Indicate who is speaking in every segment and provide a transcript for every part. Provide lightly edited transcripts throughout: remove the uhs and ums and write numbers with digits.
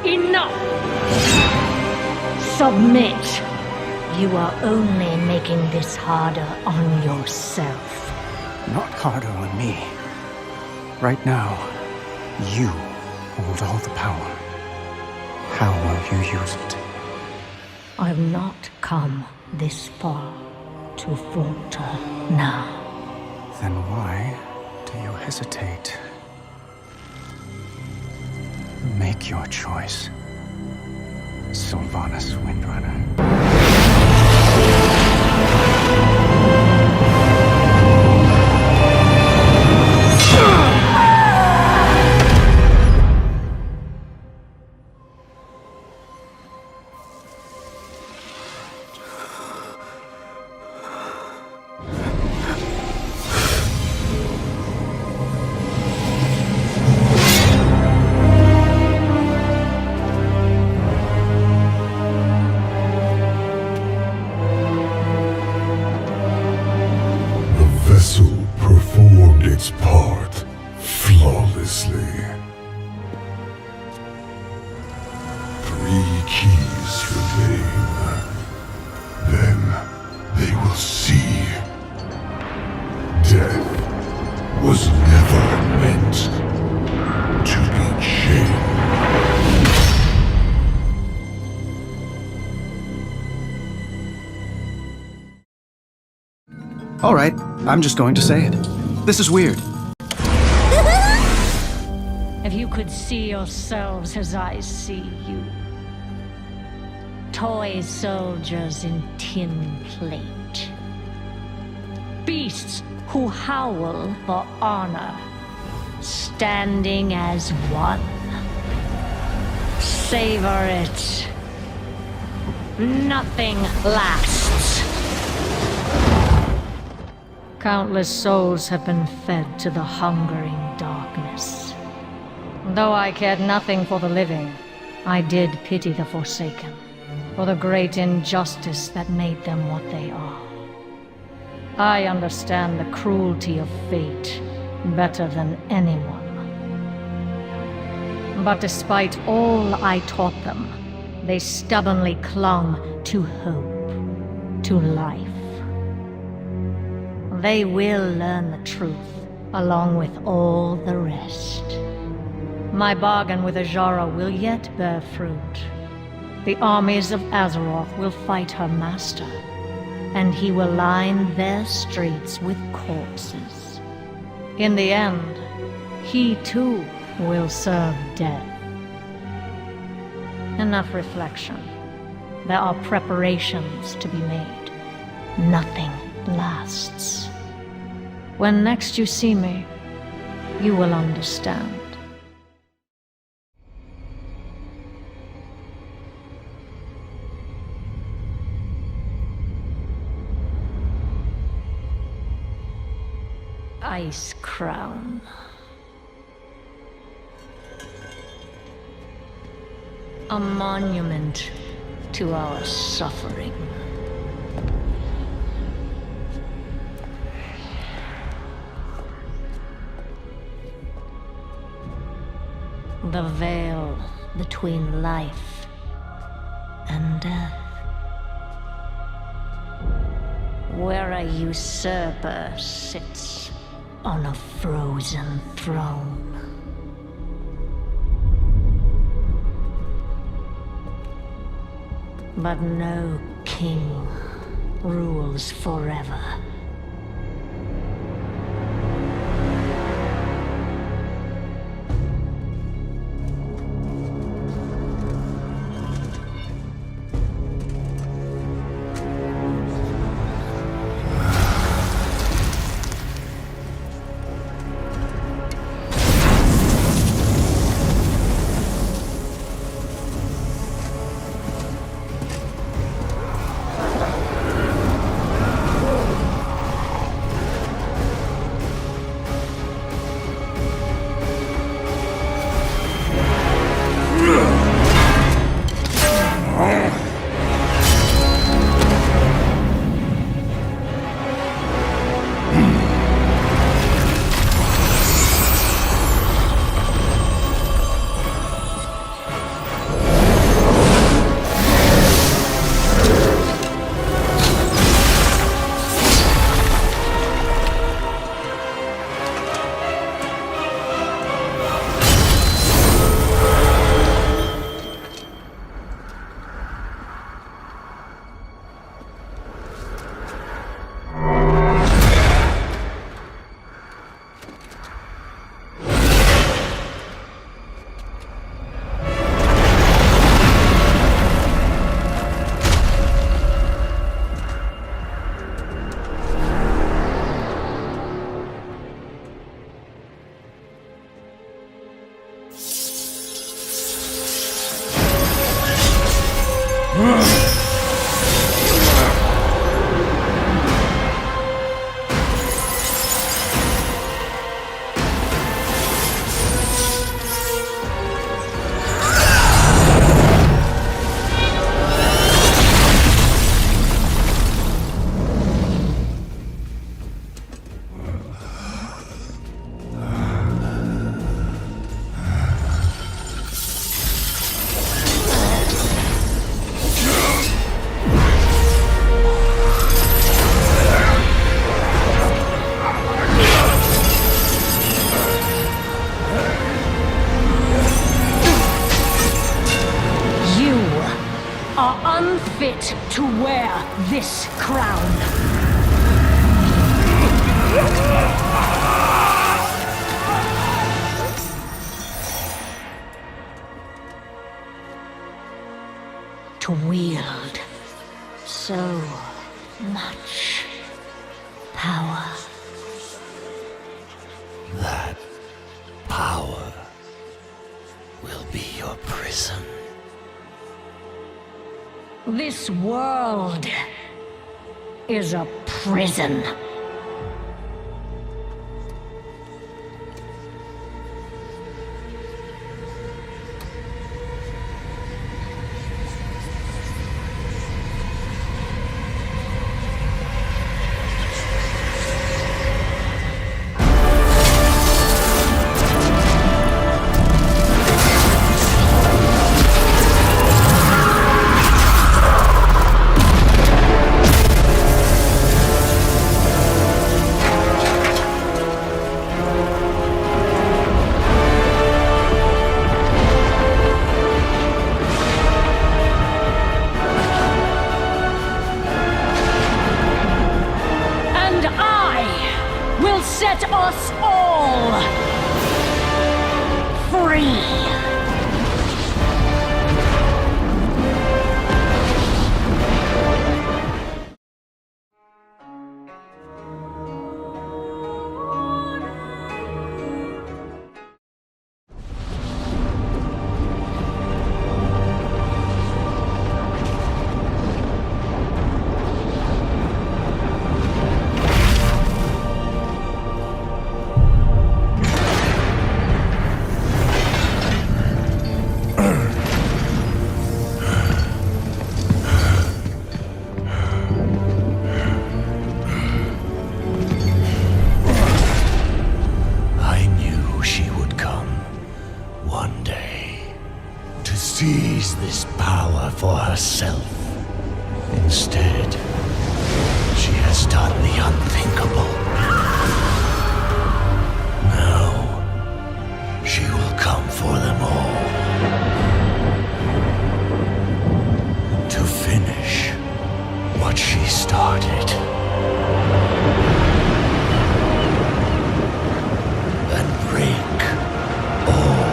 Speaker 1: Enough! Submit. You are only making this harder on yourself.
Speaker 2: Not harder on me. Right now, you hold all the power. How will you use it?
Speaker 1: I've not come this far to falter now.
Speaker 2: Then why do you hesitate? Make your choice, Sylvanas Windrunner.
Speaker 3: Performed its part flawlessly. 3 keys remain. Then they will see. Death was never meant to be chained.
Speaker 2: All right, I'm just going to say it. This is weird.
Speaker 1: If you could see yourselves as I see you. Toy soldiers in tin plate. Beasts who howl for honor. Standing as one. Savor it. Nothing lasts. Countless souls have been fed to the hungering darkness. Though I cared nothing for the living, I did pity the Forsaken, for the great injustice that made them what they are. I understand the cruelty of fate better than anyone. But despite all I taught them, they stubbornly clung to hope, to life. They will learn the truth, along with all the rest. My bargain with Ajara will yet bear fruit. The armies of Azeroth will fight her master, and he will line their streets with corpses. In the end, he too will serve death. Enough reflection. There are preparations to be made. Nothing lasts. When next you see me, you will understand. Ice Crown. A monument to our suffering. The veil between life and death. Where a usurper sits on a frozen throne. But no king rules forever. Unfit to wear this crown. To wield so much power.
Speaker 4: That power will be your prison.
Speaker 1: This world is a prison. Set us all free.
Speaker 4: Seize this power for herself. Instead, she has done the unthinkable. Now, she will come for them all. To finish what she started. And break all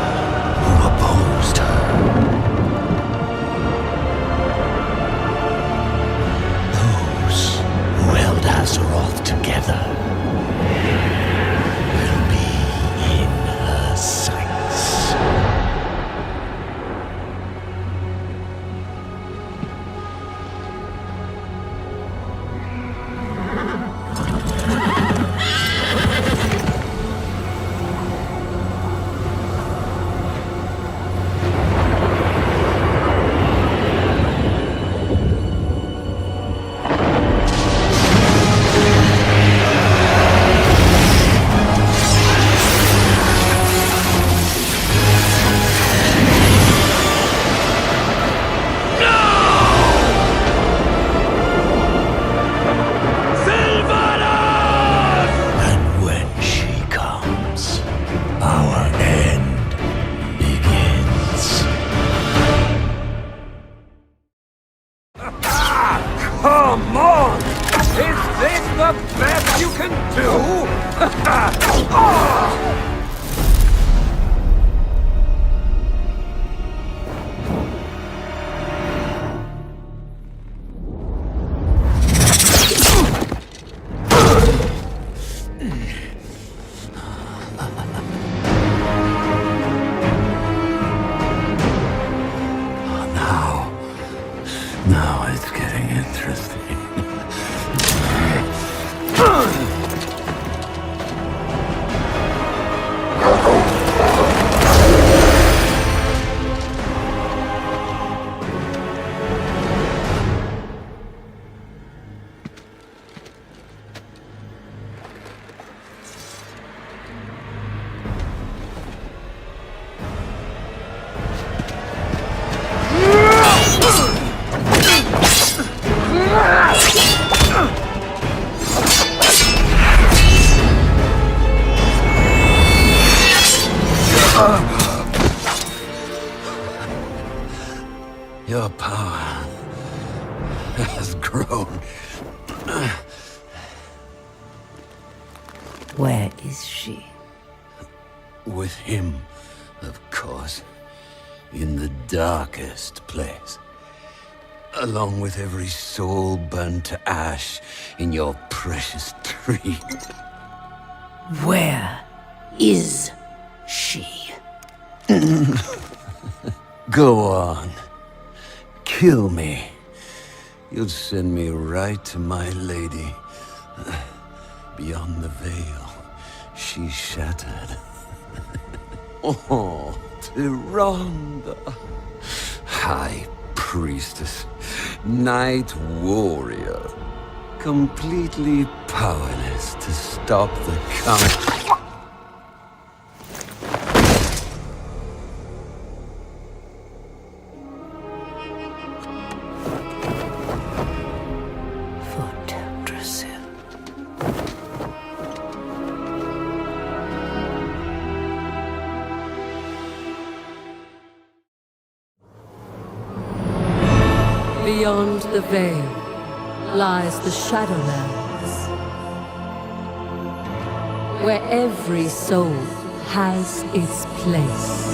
Speaker 4: who opposed her. Azeroth together will be in her sights.
Speaker 5: Come on! Is this the best you can do?
Speaker 4: Your power has grown.
Speaker 6: Where is she?
Speaker 4: With him, of course. In the darkest place. Along with every soul burned to ash in your precious tree.
Speaker 6: Where is she?
Speaker 4: Go on. Kill me. You'll send me right to my lady. Beyond the veil, she shattered. Oh, Tyrande. High Priestess, Night Warrior. Completely powerless to stop the coming.
Speaker 7: Beyond the veil lies the Shadowlands, where every soul has its place.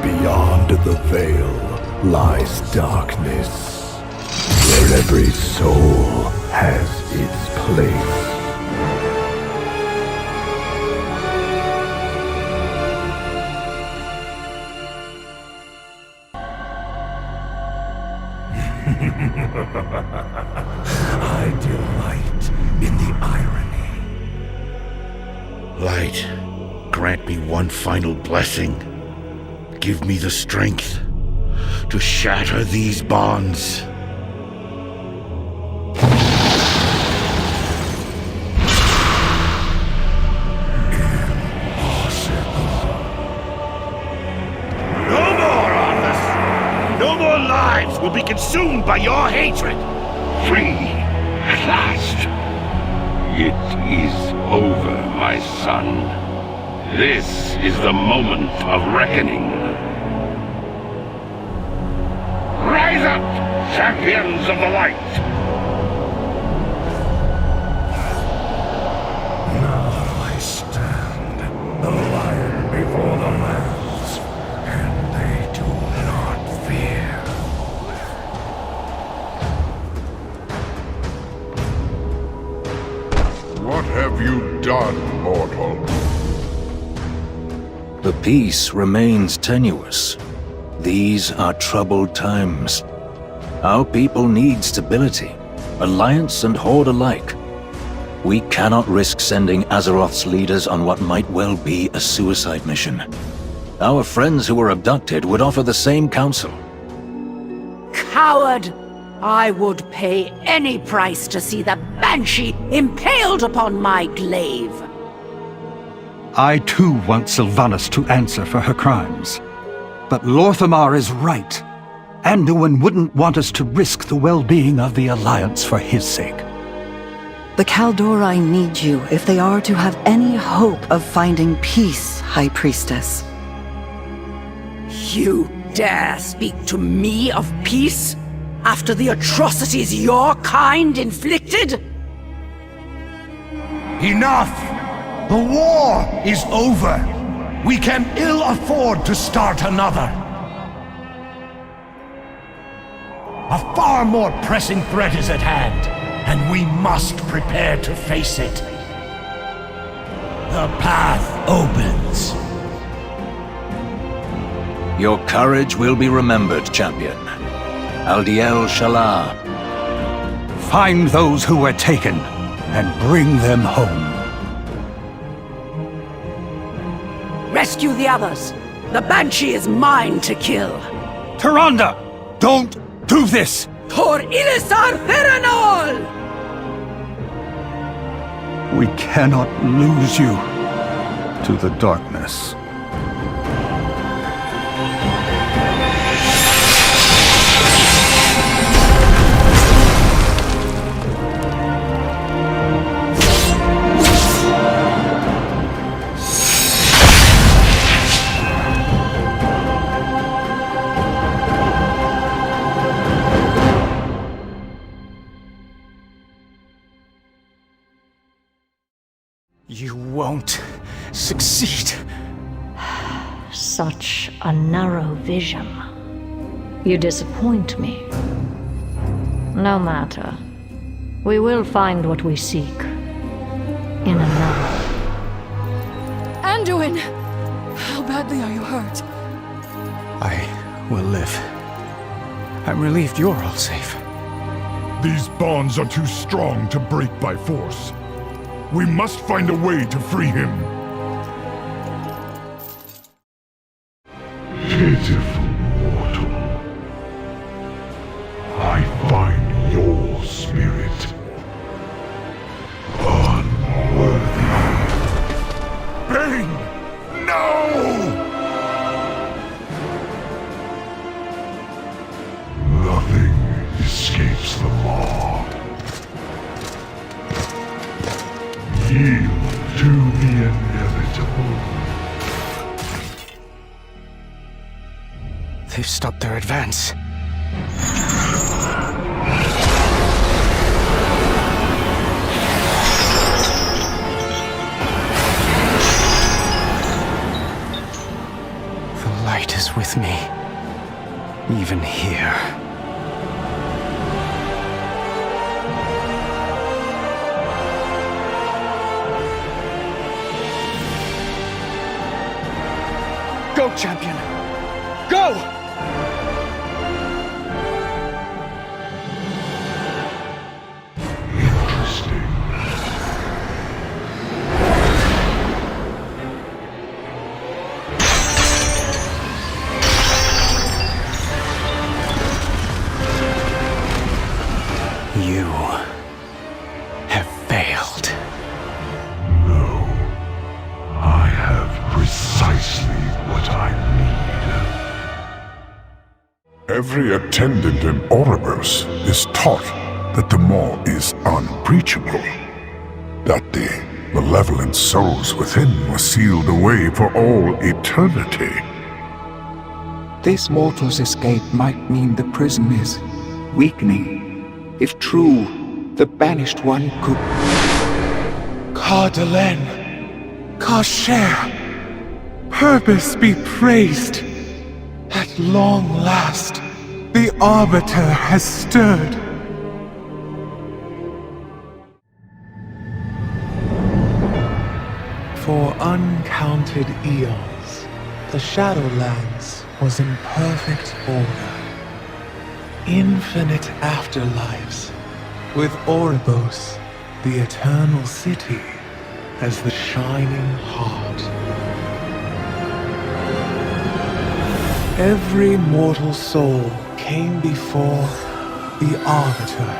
Speaker 3: Beyond the veil lies darkness, where every soul has its place. I delight in the irony.
Speaker 8: Light, grant me one final blessing. Give me the strength to shatter these bonds. No more, Arthas! No more lives will be consumed by your hatred!
Speaker 9: Free, at last. It is over, my son. This is the moment of reckoning. Rise up, champions of the light!
Speaker 3: Now I stand, the lion before the lambs, and they do not fear. What have you done, mortal?
Speaker 10: The peace remains tenuous. These are troubled times. Our people need stability, alliance and horde alike. We cannot risk sending Azeroth's leaders on what might well be a suicide mission. Our friends who were abducted would offer the same counsel.
Speaker 6: Coward! I would pay any price to see the Banshee impaled upon my glaive.
Speaker 2: I too want Sylvanas to answer for her crimes. But Lorthamar is right. Anduin wouldn't want us to risk the well-being of the Alliance for his sake.
Speaker 11: The Kaldori need you if they are to have any hope of finding peace, High Priestess.
Speaker 6: You dare speak to me of peace after the atrocities your kind inflicted?
Speaker 3: Enough! The war is over! We can ill afford to start another! A far more pressing threat is at hand, and we must prepare to face it. The path opens.
Speaker 10: Your courage will be remembered, champion. Aldiel Shalar.
Speaker 2: Find those who were taken, and bring them home.
Speaker 6: Rescue the others. The Banshee is mine to kill.
Speaker 2: Tyrande! Don't do this!
Speaker 6: For Ilisar Feranol!
Speaker 2: We cannot lose you to the darkness.
Speaker 10: You won't succeed.
Speaker 1: Such a narrow vision. You disappoint me. No matter. We will find what we seek. In another.
Speaker 7: Anduin! How badly are you hurt?
Speaker 10: I will live. I'm relieved you're all safe.
Speaker 3: These bonds are too strong to break by force. We must find a way to free him. Pitiful mortal. I find your spirit unworthy. Bane! No! Nothing escapes the law. Yield to the inevitable.
Speaker 10: They've stopped their advance. The light is with me, even here. Go, champion! Go!
Speaker 3: Interesting.
Speaker 10: You have failed.
Speaker 3: No. I have precisely what I need. Every attendant in Oribos is taught that the Maw is unbreachable. That the malevolent souls within were sealed away for all eternity.
Speaker 12: This mortal's escape might mean the prison is weakening. If true, the Banished One could...
Speaker 13: Cardelen, Kasher, purpose be praised. At long last, the Arbiter has stirred. For uncounted eons, the Shadowlands was in perfect order. Infinite afterlives, with Oribos, the Eternal City, as the shining heart. Every mortal soul came before the Arbiter,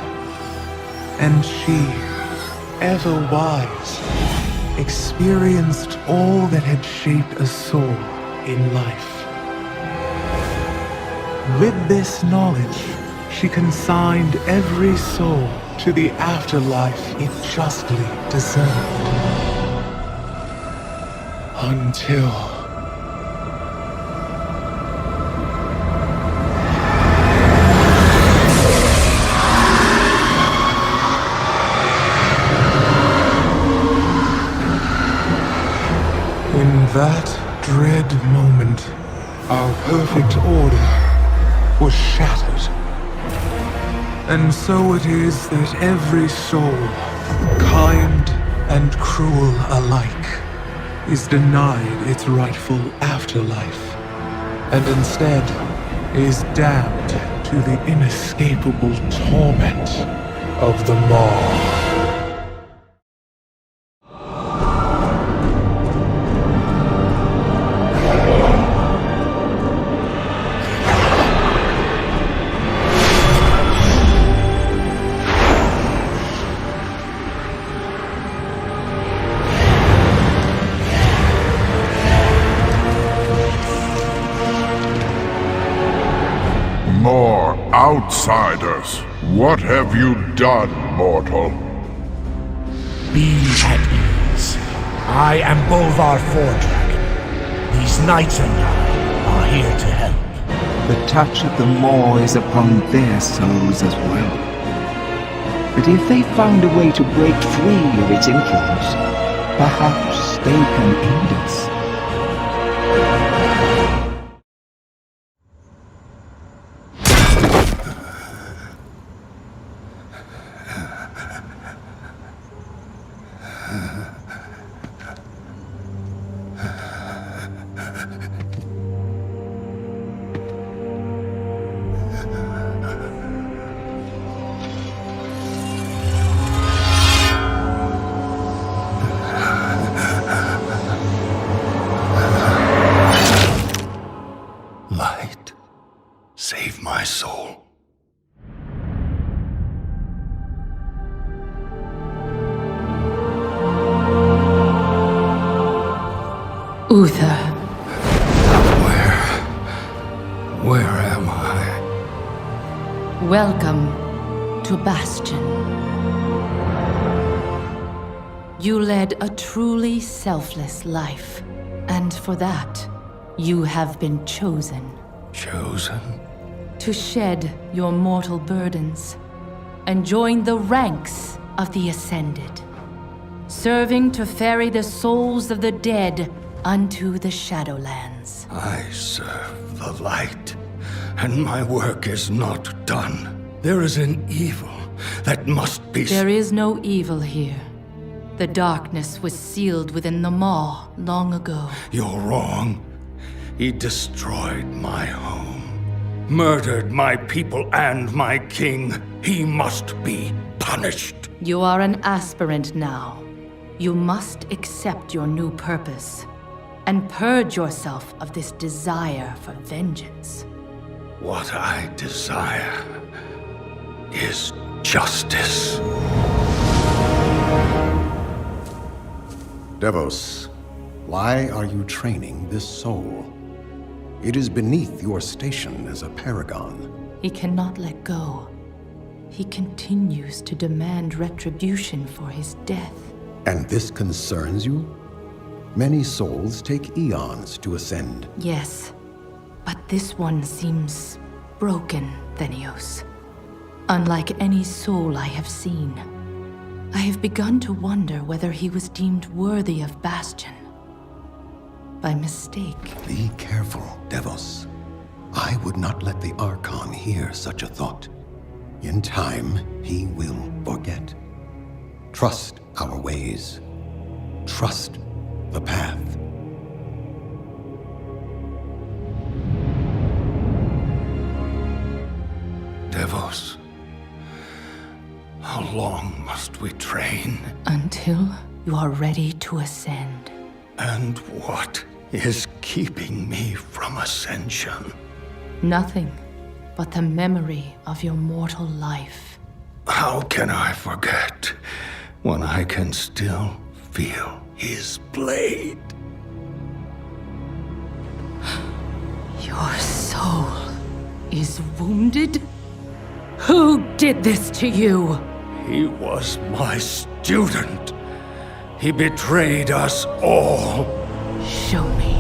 Speaker 13: and she, ever wise, experienced all that had shaped a soul in life. With this knowledge, she consigned every soul to the afterlife it justly deserved. moment, our perfect order was shattered. And so it is that every soul, kind and cruel alike, is denied its rightful afterlife, and instead is damned to the inescapable torment of the Maw.
Speaker 3: More outsiders. What have you done, mortal?
Speaker 9: Be at ease. I am Bolvar Fordragon. These knights and I are here to help.
Speaker 12: The touch of the Maw is upon their souls as well. But if they found a way to break free of its influence, perhaps they can aid us.
Speaker 8: Light, save my soul.
Speaker 6: Uther.
Speaker 8: Where am I?
Speaker 6: Welcome to Bastion. You led a truly selfless life, and for that, you have been chosen.
Speaker 8: Chosen?
Speaker 6: To shed your mortal burdens and join the ranks of the Ascended, serving to ferry the souls of the dead unto the Shadowlands.
Speaker 8: I serve the light, and my work is not done. There is an evil that must be...
Speaker 6: There is no evil here. The darkness was sealed within the Maw long ago.
Speaker 8: You're wrong. He destroyed my home, murdered my people and my king. He must be punished.
Speaker 6: You are an aspirant now. You must accept your new purpose and purge yourself of this desire for vengeance.
Speaker 8: What I desire is justice.
Speaker 14: Devos, why are you training this soul? It is beneath your station as a paragon.
Speaker 6: He cannot let go. He continues to demand retribution for his death.
Speaker 14: And this concerns you? Many souls take eons to ascend.
Speaker 6: Yes, but this one seems broken, Thenios. Unlike any soul I have seen. I have begun to wonder whether he was deemed worthy of Bastion. By mistake.
Speaker 14: Be careful, Devos. I would not let the Archon hear such a thought. In time, he will forget. Trust our ways. Trust the path.
Speaker 8: Devos, how long must we train?
Speaker 6: Until you are ready to ascend.
Speaker 8: And what is keeping me from ascension?
Speaker 6: Nothing but the memory of your mortal life.
Speaker 8: How can I forget when I can still feel his blade?
Speaker 6: Your soul is wounded? Who did this to you?
Speaker 8: He was my student. He betrayed us all.
Speaker 6: Show me.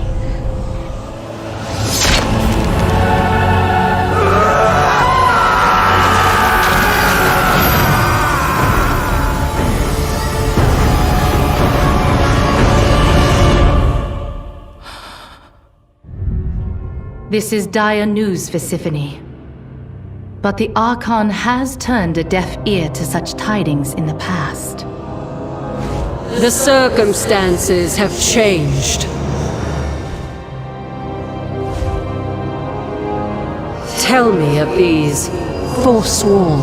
Speaker 6: This is dire news, Persephone. But the Archon has turned a deaf ear to such tidings in the past.
Speaker 15: The circumstances have changed. Tell me of these Forsworn.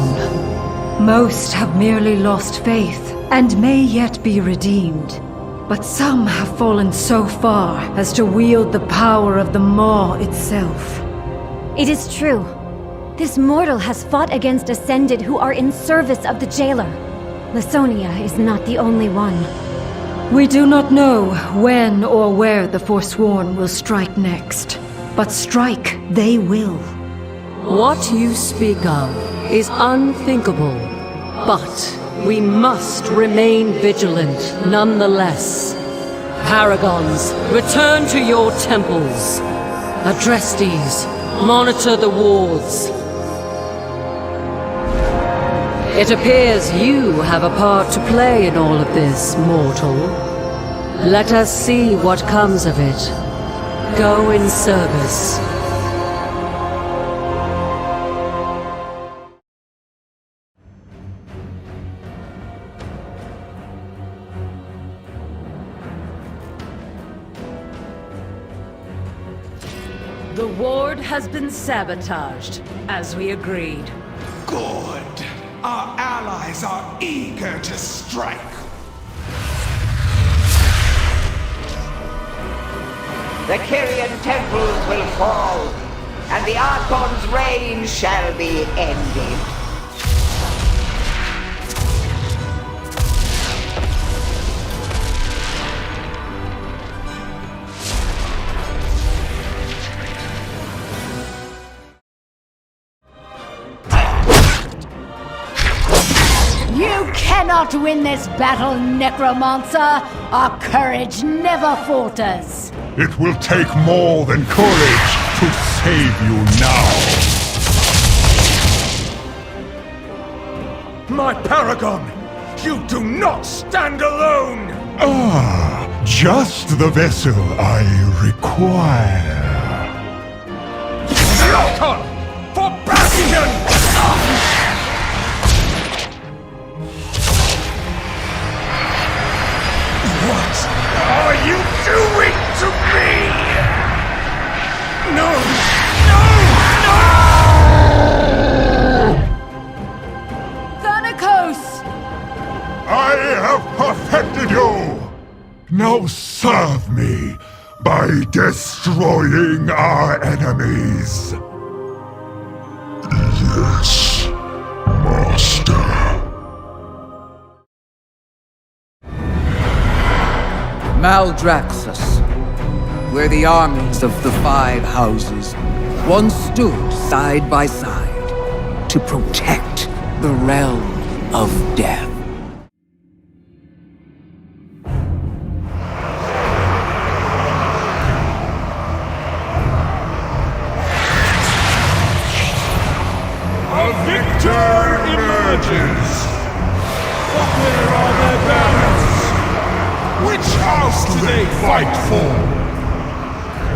Speaker 16: Most have merely lost faith, and may yet be redeemed. But some have fallen so far as to wield the power of the Maw itself.
Speaker 17: It is true. This mortal has fought against Ascended who are in service of the Jailer. Lasonia is not the only one.
Speaker 16: We do not know when or where the Forsworn will strike next, but strike they will.
Speaker 15: What you speak of is unthinkable, but we must remain vigilant nonetheless. Paragons, return to your temples. Adrestes, monitor the wards. It appears you have a part to play in all of this, mortal. Let us see what comes of it. Go in service.
Speaker 18: The ward has been sabotaged, as we agreed.
Speaker 19: Good. Our allies are eager to strike.
Speaker 20: The Kyrian temples will fall, and the Archon's reign shall be ended.
Speaker 1: You cannot win this battle, Necromancer! Our courage never falters!
Speaker 3: It will take more than courage to save you now.
Speaker 5: My Paragon! You do not stand alone!
Speaker 3: Ah, just the vessel I require.
Speaker 5: Slaughter! For Bastion! What are you doing to me? No! No! No!
Speaker 1: Thanatos!
Speaker 3: I have perfected you! Now serve me by destroying our enemies. Yes, Master.
Speaker 21: Maldraxxus, where the armies of the Five Houses once stood side by side to protect the realm of death.
Speaker 5: A victor emerges! But where are their banners? Which house do they fight for?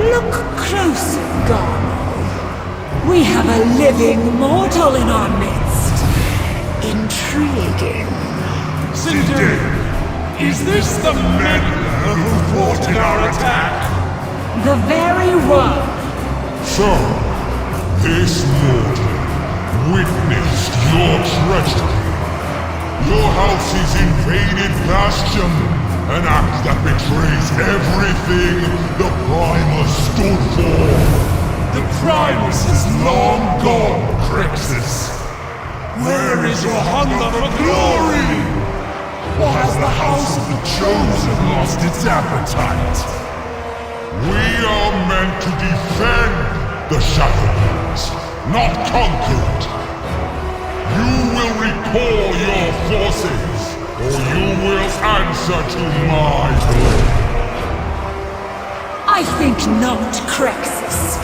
Speaker 22: Look closer, Garmo. We have a living mortal in our midst. Intriguing.
Speaker 5: Cinder, is this the meddler who thwarted our attack?
Speaker 22: The very one.
Speaker 3: So, this mortal witnessed your treachery. Your house's invaded Bastion, an act that betrays everything the Primus stood for.
Speaker 5: The Primus is long gone, Crixus. Where is your hunger for glory? Or has the House of the Chosen lost its appetite?
Speaker 3: We are meant to defend the Shadowlands, not conquer it. You will recall your forces, or you will answer to my will.
Speaker 22: I think not, Crixus.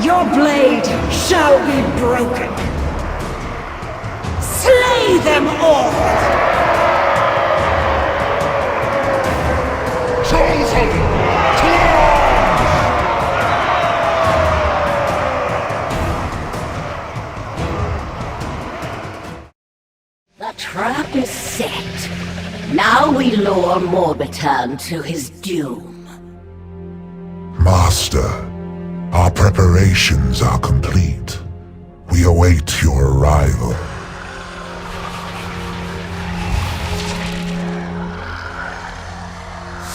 Speaker 22: Your blade shall be broken. Slay them all!
Speaker 3: Chosen!
Speaker 4: is set. Now we lure Morbitan to his doom.
Speaker 3: Master, our preparations are complete. We await your arrival.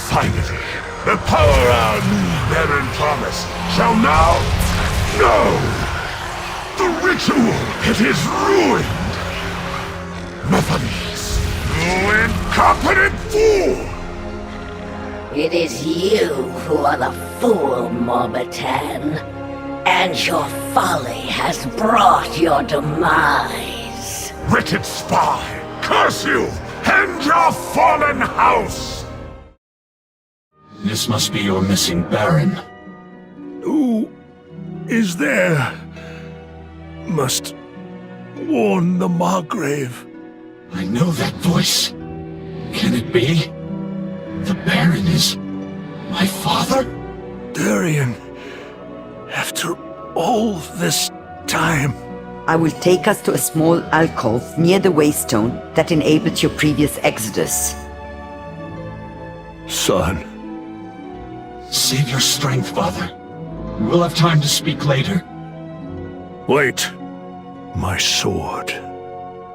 Speaker 5: Finally, the power our new Baron promised shall now... No! The ritual, it is ruined! Methanes, you incompetent fool!
Speaker 4: It is you who are the fool, Morbitan. And your folly has brought your demise.
Speaker 5: Wicked spy! Curse you! And your fallen house!
Speaker 9: This must be your missing Baron.
Speaker 5: Who is there? Must warn the Margrave.
Speaker 9: I know that voice. Can it be? The Baron is my father?
Speaker 5: Darian, after all this time...
Speaker 11: I will take us to a small alcove near the waystone that enabled your previous exodus.
Speaker 5: Son.
Speaker 9: Save your strength, Father. We'll have time to speak later.
Speaker 5: Wait. My sword.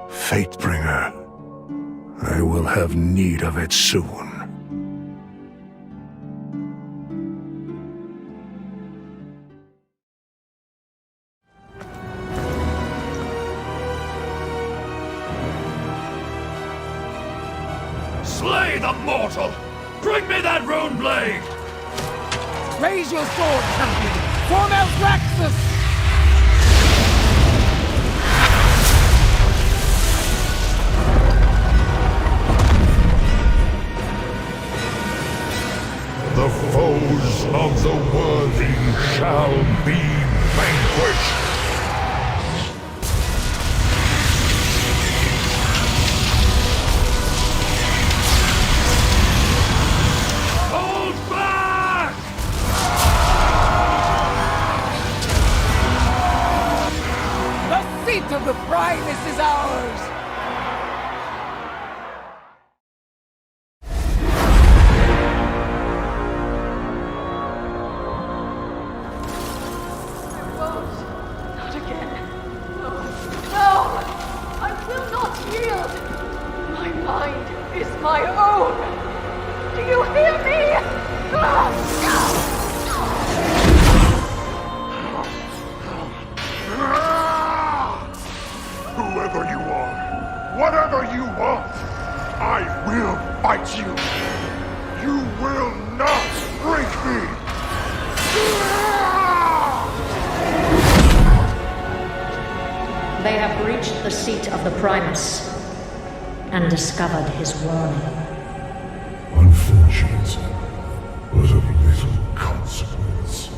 Speaker 5: Fatebringer. I will have need of it soon.
Speaker 8: Slay the mortal! Bring me that rune blade!
Speaker 22: Raise your sword, champion! Form Eldraxus!
Speaker 5: The foes of the worthy shall be vanquished!
Speaker 8: Hold back!
Speaker 22: The seat of the Primus is ours!
Speaker 1: My own! Do you hear me?
Speaker 5: Whoever you are, whatever you want, I will fight you. You will not break me.
Speaker 1: They have reached the seat of the Primus and discovered his warning.
Speaker 3: Unfortunate, but of little consequence.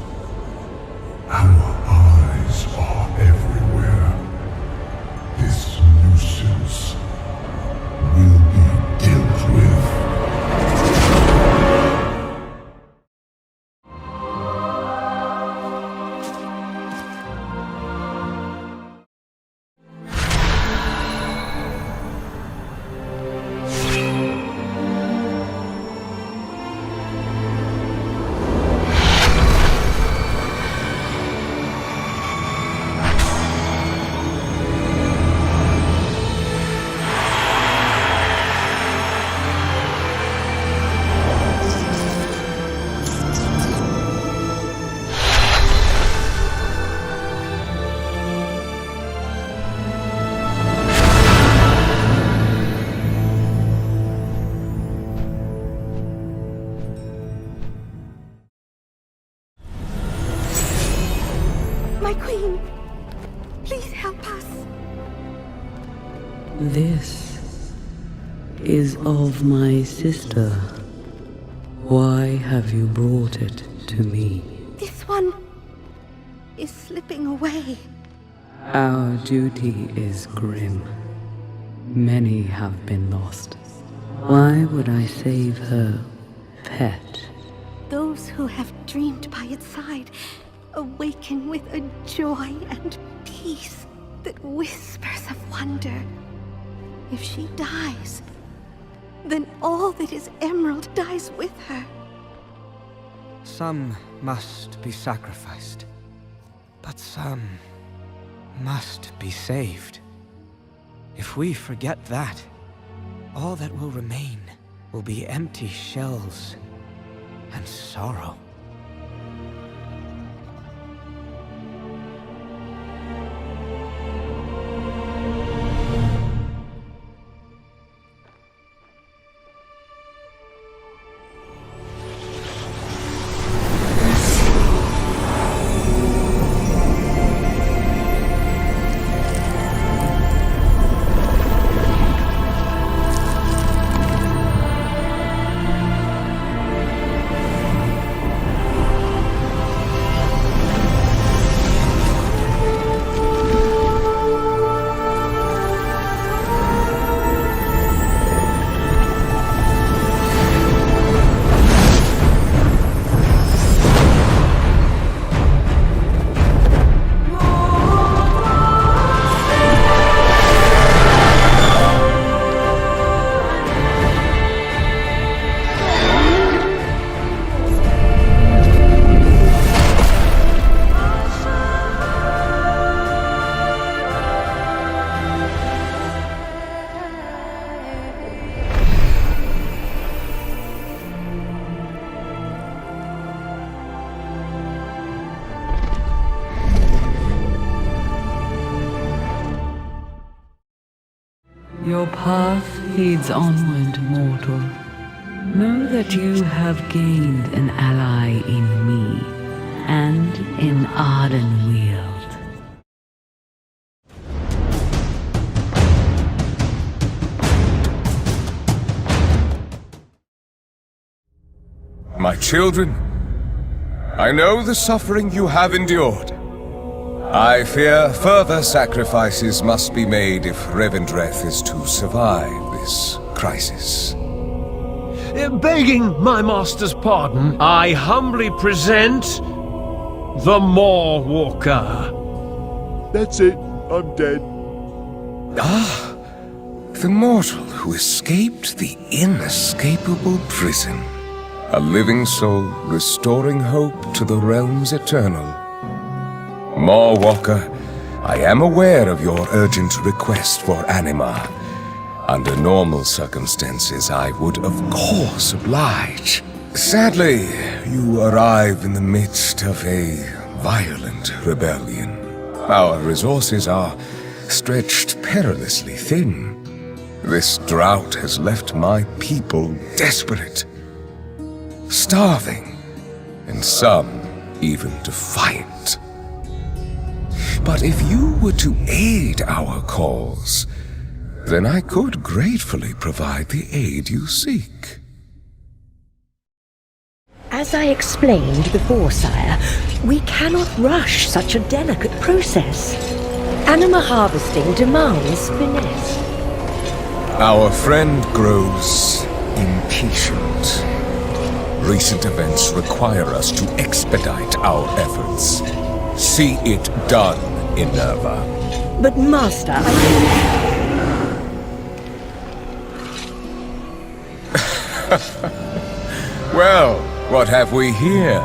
Speaker 3: Our eyes are everywhere. This nuisance will be dealt with.
Speaker 22: My queen, please help us.
Speaker 15: This is of my sister. Why have you brought it to me?
Speaker 22: This one is slipping away.
Speaker 15: Our duty is grim. Many have been lost. Why would I save her pet?
Speaker 22: Those who have dreamed by its side awaken with a joy and peace that whispers of wonder.
Speaker 2: If she dies, then all that is Emerald dies with her.
Speaker 21: Some must be sacrificed, but some must be saved. If we forget that, all that will remain will be empty shells and sorrow.
Speaker 15: Your path leads onward, mortal. Know that you have gained an ally in me, and in Ardenweald.
Speaker 5: My children, I know the suffering you have endured. I fear further sacrifices must be made if Revendreth is to survive this crisis.
Speaker 9: Begging my master's pardon, I humbly present the Maw Walker.
Speaker 5: That's it. I'm dead. Ah, the mortal who escaped the inescapable prison. A living soul restoring hope to the realms eternal. Maw Walker, I am aware of your urgent request for anima. Under normal circumstances, I would of course oblige. Sadly, you arrive in the midst of a violent rebellion. Our resources are stretched perilously thin. This drought has left my people desperate, starving, and some even defiant. But if you were to aid our cause, then I could gratefully provide the aid you seek.
Speaker 7: As I explained before, sire, we cannot rush such a delicate process. Anima harvesting demands finesse.
Speaker 5: Our friend grows impatient. Recent events require us to expedite our efforts. See it done, Inerva.
Speaker 7: But master,
Speaker 5: Well, what have we here?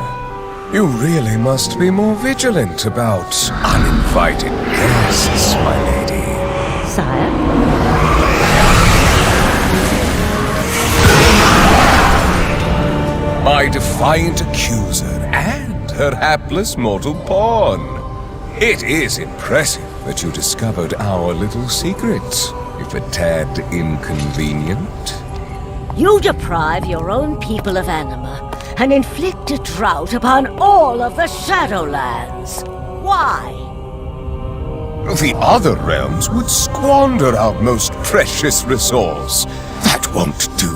Speaker 5: You really must be more vigilant about uninvited guests, my lady.
Speaker 7: sire?
Speaker 5: My defiant accuser and her hapless mortal pawn. It is impressive that you discovered our little secret, if a tad inconvenient.
Speaker 4: You deprive your own people of anima and inflict a drought upon all of the Shadowlands. Why?
Speaker 5: The other realms would squander our most precious resource. That won't do.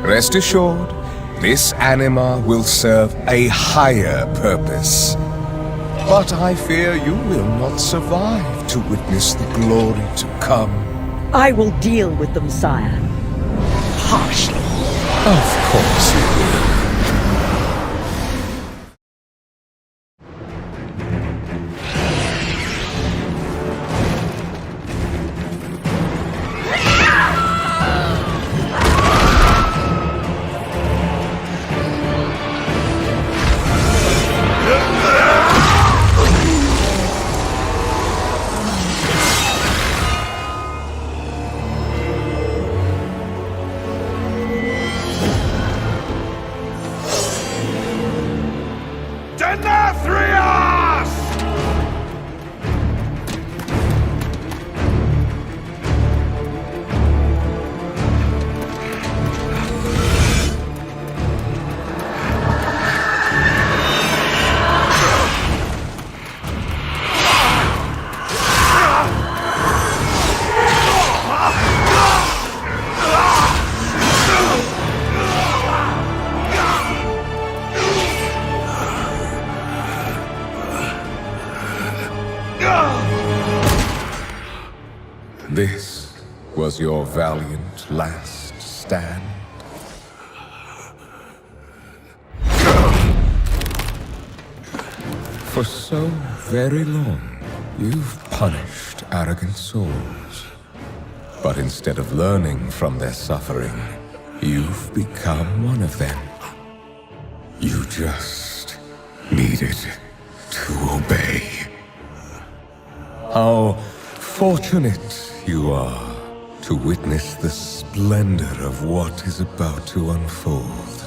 Speaker 5: Rest assured, this anima will serve a higher purpose. But I fear you will not survive to witness the glory to come.
Speaker 7: I will deal with them, sire. Harshly.
Speaker 5: Of course you will.
Speaker 8: This was your valiant last stand? For so very long, you've punished arrogant souls. But instead of learning from their suffering, you've become one of them. You just needed to obey. How fortunate you are to witness the splendor of what is about to unfold.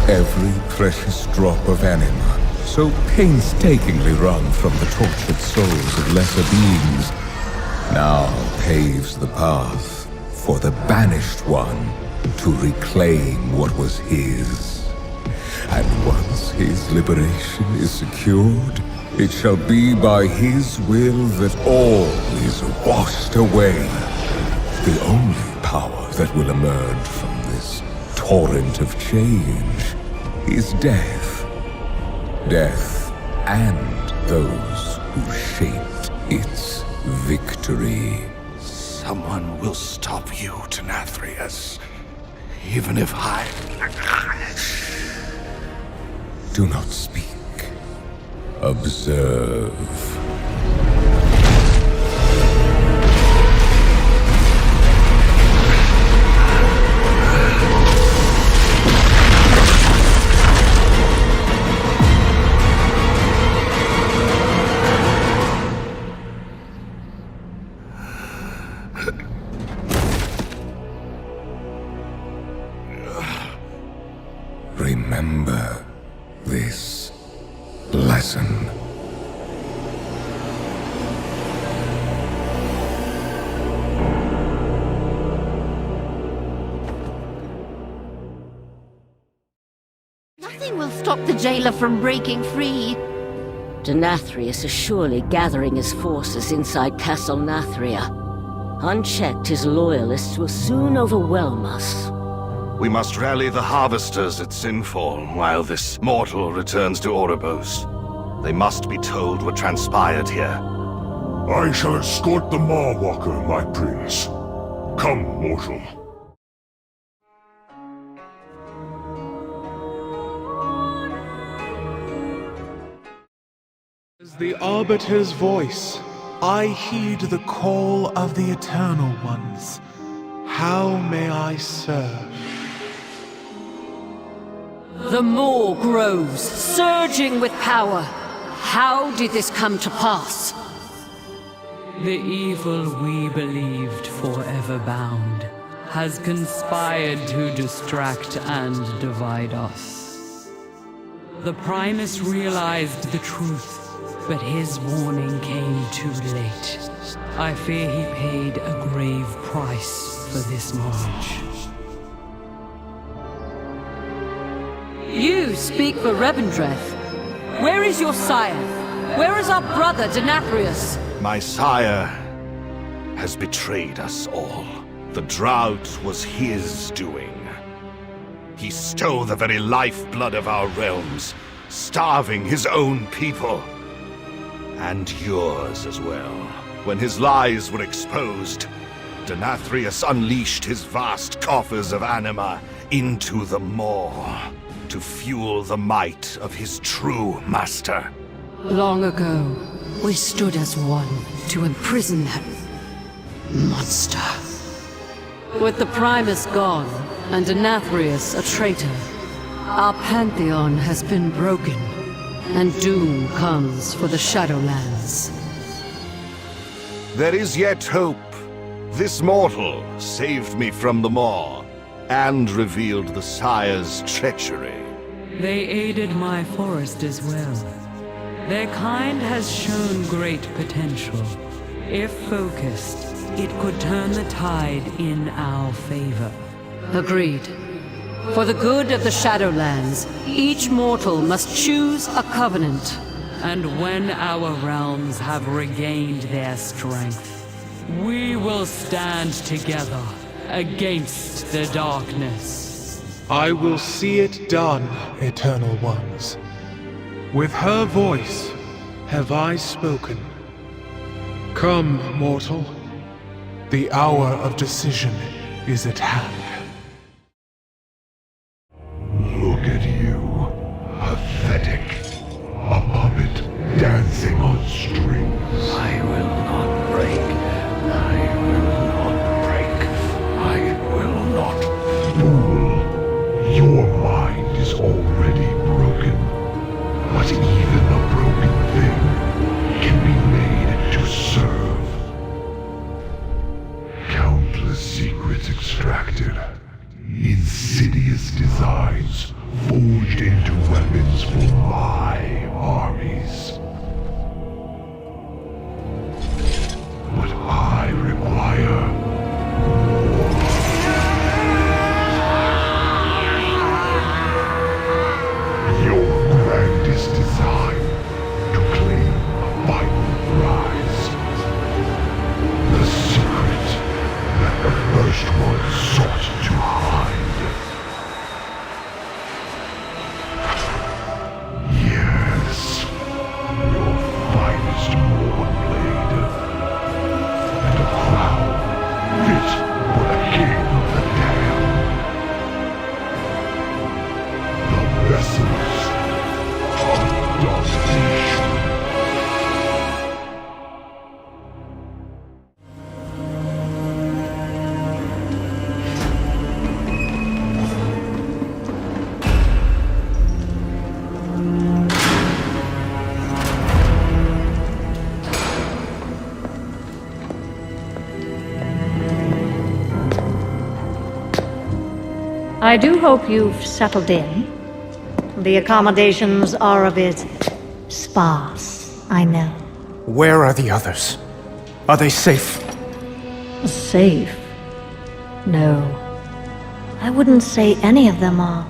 Speaker 8: Every precious drop of anima, so painstakingly wrung from the tortured souls of lesser beings, now paves the path for the banished one to reclaim what was his. And once his liberation is secured, it shall be by his will that all is washed away. The only power that will emerge from this torrent of change is death. Death and those who shaped its victory.
Speaker 5: Someone will stop you, Denathrius. Even if I...
Speaker 8: Do not speak. Observe. Remember this lesson.
Speaker 10: Nothing will stop the jailer from breaking free.
Speaker 4: Denathrius is surely gathering his forces inside Castle Nathria. Unchecked, his loyalists will soon overwhelm us.
Speaker 13: We must rally the harvesters at Sinfall while this mortal returns to Oribos. They must be told what transpired here.
Speaker 3: I shall escort the Mawwalker, my prince. Come, mortal.
Speaker 23: As the Arbiter's voice, I heed the call of the Eternal Ones. How may I serve?
Speaker 18: The Maw grows, surging with power. How did this come to pass?
Speaker 15: The evil we believed forever bound has conspired to distract and divide us. The Primus realized the truth, but his warning came too late. I fear he paid a grave price for this knowledge.
Speaker 18: You speak for Revendreth. Where is your sire? Where is our brother, Denathrius?
Speaker 13: My sire has betrayed us all. The drought was his doing. He stole the very lifeblood of our realms, starving his own people. And yours as well. When his lies were exposed, Denathrius unleashed his vast coffers of anima into the Maw to fuel the might of his true master.
Speaker 15: Long ago, we stood as one to imprison that monster.
Speaker 18: With the Primus gone, and Denathrius a traitor, our pantheon has been broken, and doom comes for the Shadowlands.
Speaker 13: There is yet hope. This mortal saved me from the Maw, and revealed the Sire's treachery.
Speaker 15: They aided my forest as well. Their kind has shown great potential. If focused, it could turn the tide in our favor.
Speaker 18: Agreed. For the good of the Shadowlands, each mortal must choose a covenant.
Speaker 15: And when our realms have regained their strength, we will stand together against the darkness.
Speaker 23: I will see it done, Eternal Ones. With her voice, have I spoken. Come, mortal. The hour of decision is at hand.
Speaker 5: Look at you. Pathetic. A puppet dancing on strings.
Speaker 6: I will not break. I will not break. I will not.
Speaker 5: Fool. Your mind is already broken. But even a broken thing can be made to serve. Countless secrets extracted. Insidious designs forged into weapons for my armies. But I require more. Your grandest design to claim a final prize. The secret that the first one sought to hide. Yes, your finest morn blade. And a crown fit for the king of the damned. The vessels of domination.
Speaker 1: I do hope you've settled in. The accommodations are a bit sparse, I know.
Speaker 12: Where are the others? Are they safe?
Speaker 1: Safe? No. I wouldn't say any of them are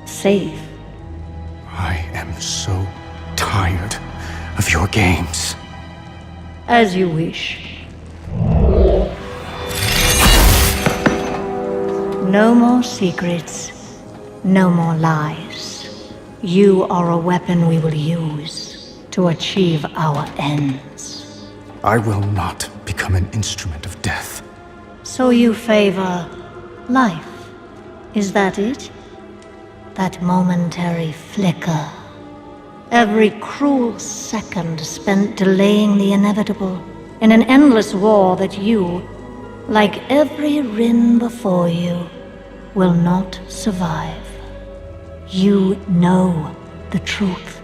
Speaker 1: safe.
Speaker 12: I am so tired of your games.
Speaker 1: As you wish. No more secrets, no more lies. You are a weapon we will use to achieve our ends.
Speaker 12: I will not become an instrument of death.
Speaker 1: So you favor life, is that it? That momentary flicker. Every cruel second spent delaying the inevitable in an endless war that you, like every Rin before you, will not survive. You know the truth.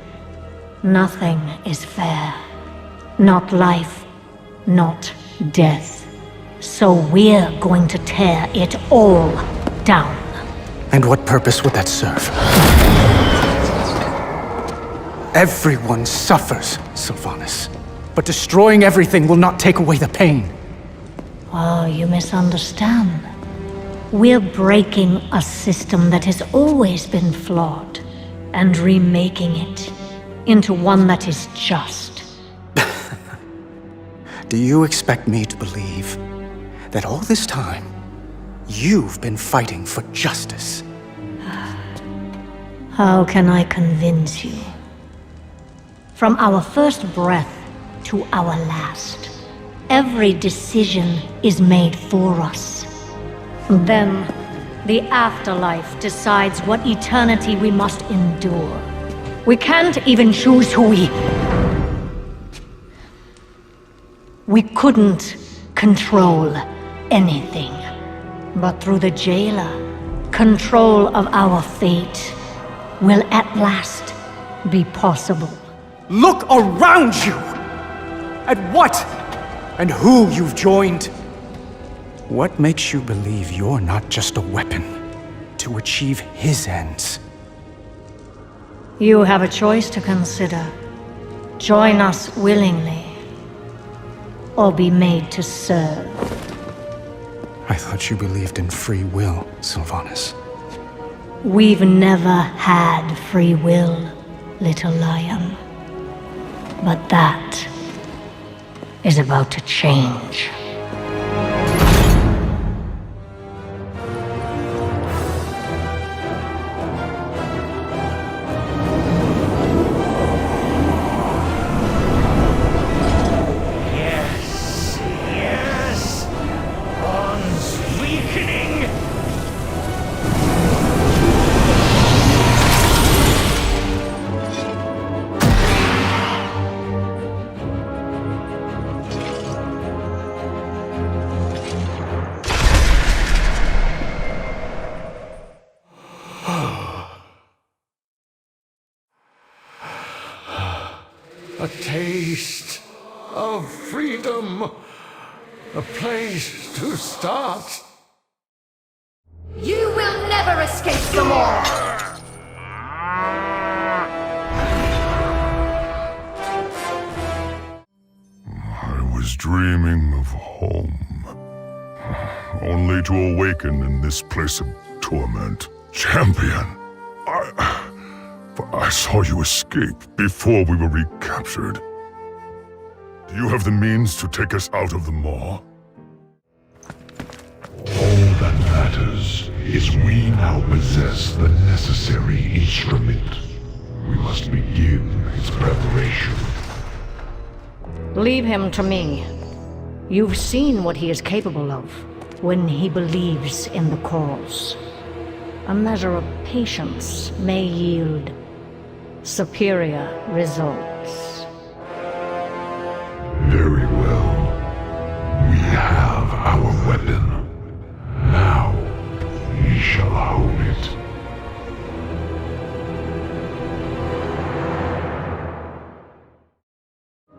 Speaker 1: Nothing is fair. Not life, not death. So we're going to tear it all down.
Speaker 12: And what purpose would that serve? Everyone suffers, Sylvanas. But destroying everything will not take away the pain.
Speaker 1: Oh, you misunderstand. We're breaking a system that has always been flawed and remaking it into one that is just.
Speaker 12: Do you expect me to believe that all this time, you've been fighting for justice?
Speaker 1: How can I convince you? From our first breath to our last, every decision is made for us. Then, the afterlife decides what eternity we must endure. We can't even choose who we couldn't control anything. But through the jailer, control of our fate will at last be possible.
Speaker 12: Look around you! At what and who you've joined. What makes you believe you're not just a weapon to achieve his ends?
Speaker 1: You have a choice to consider. Join us willingly, or be made to serve.
Speaker 12: I thought you believed in free will, Sylvanas.
Speaker 1: We've never had free will, little lion. But that is about to change.
Speaker 6: A taste of freedom. A place to start.
Speaker 10: You will never escape the law!
Speaker 3: I was dreaming of home, only to awaken in this place of torment. Champion, I saw you escape before we were recaptured. Do you have the means to take us out of the maw?
Speaker 5: All that matters is we now possess the necessary instrument. We must begin its preparation.
Speaker 1: Leave him to me. You've seen what he is capable of when he believes in the cause. A measure of patience may yield superior results.
Speaker 5: Very well. We have our weapon. Now, we shall hone it.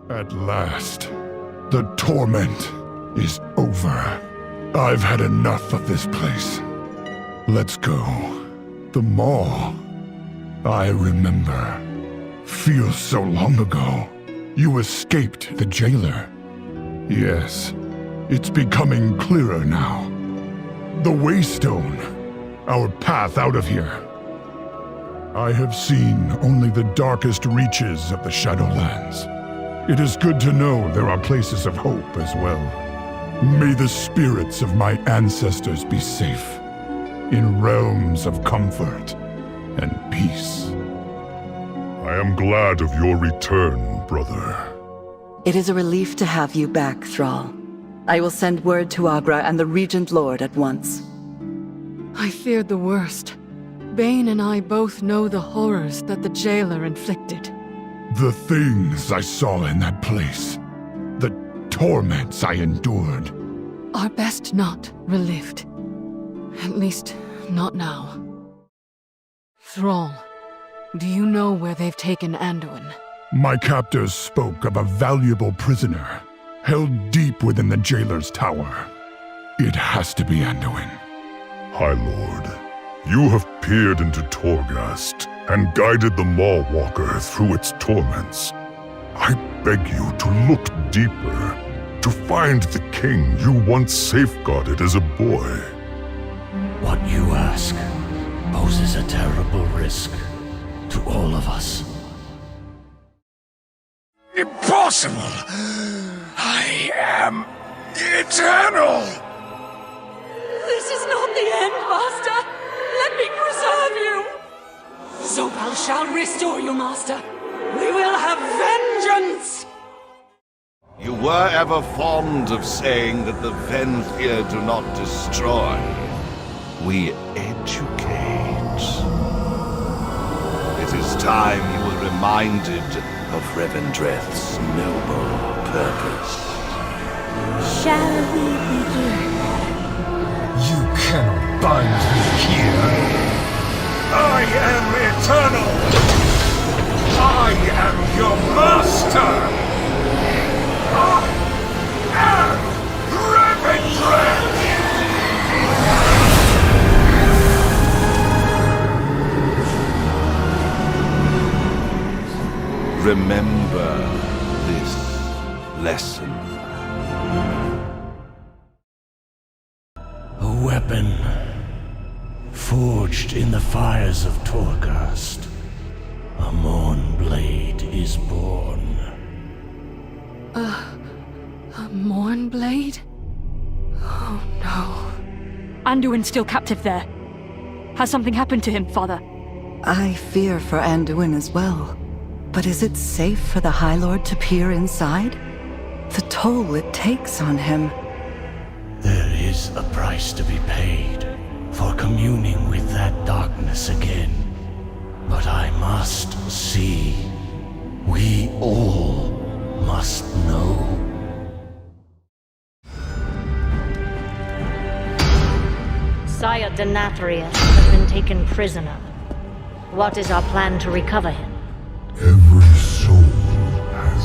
Speaker 3: At last, the torment is over. I've had enough of this place. Let's go. The maw. I remember. Feels so long ago. You escaped the jailer. Yes, it's becoming clearer now. The Waystone. Our path out of here. I have seen only the darkest reaches of the Shadowlands. It is good to know there are places of hope as well. May the spirits of my ancestors be safe, in realms of comfort and peace. I am glad of your return, brother.
Speaker 14: It is a relief to have you back, Thrall. I will send word to Agra and the Regent Lord at once.
Speaker 18: I feared the worst. Bane and I both know the horrors that the jailer inflicted.
Speaker 3: The things I saw in that place, the torments I endured,
Speaker 18: are best not relived. At least, not now. Thrall, do you know where they've taken Anduin?
Speaker 3: My captors spoke of a valuable prisoner, held deep within the jailer's tower. It has to be Anduin. High Lord, you have peered into Torghast and guided the Maw Walker through its torments. I beg you to look deeper, to find the king you once safeguarded as a boy.
Speaker 6: What you ask poses a terrible risk to all of us.
Speaker 5: Impossible! I am eternal!
Speaker 10: This is not the end, Master! Let me preserve you!
Speaker 22: Zobel shall restore you, Master! We will have vengeance!
Speaker 13: You were ever fond of saying that the Venthyr do not destroy. We educate. It is time you were reminded of Revendreth's noble purpose.
Speaker 7: Shall we begin?
Speaker 5: You cannot bind me here. I am eternal. I am your master. I am Revendreth.
Speaker 13: Remember this lesson.
Speaker 6: A weapon forged in the fires of Torghast. A Morn Blade is born.
Speaker 18: A Morn Blade? Oh no. Anduin's still captive there. Has something happened to him, Father?
Speaker 14: I fear for Anduin as well. But is it safe for the High Lord to peer inside? The toll it takes on him.
Speaker 6: There is a price to be paid for communing with that darkness again. But I must see. We all must know.
Speaker 1: Sire Denathrius has been taken prisoner. What is our plan to recover him?
Speaker 5: Every soul has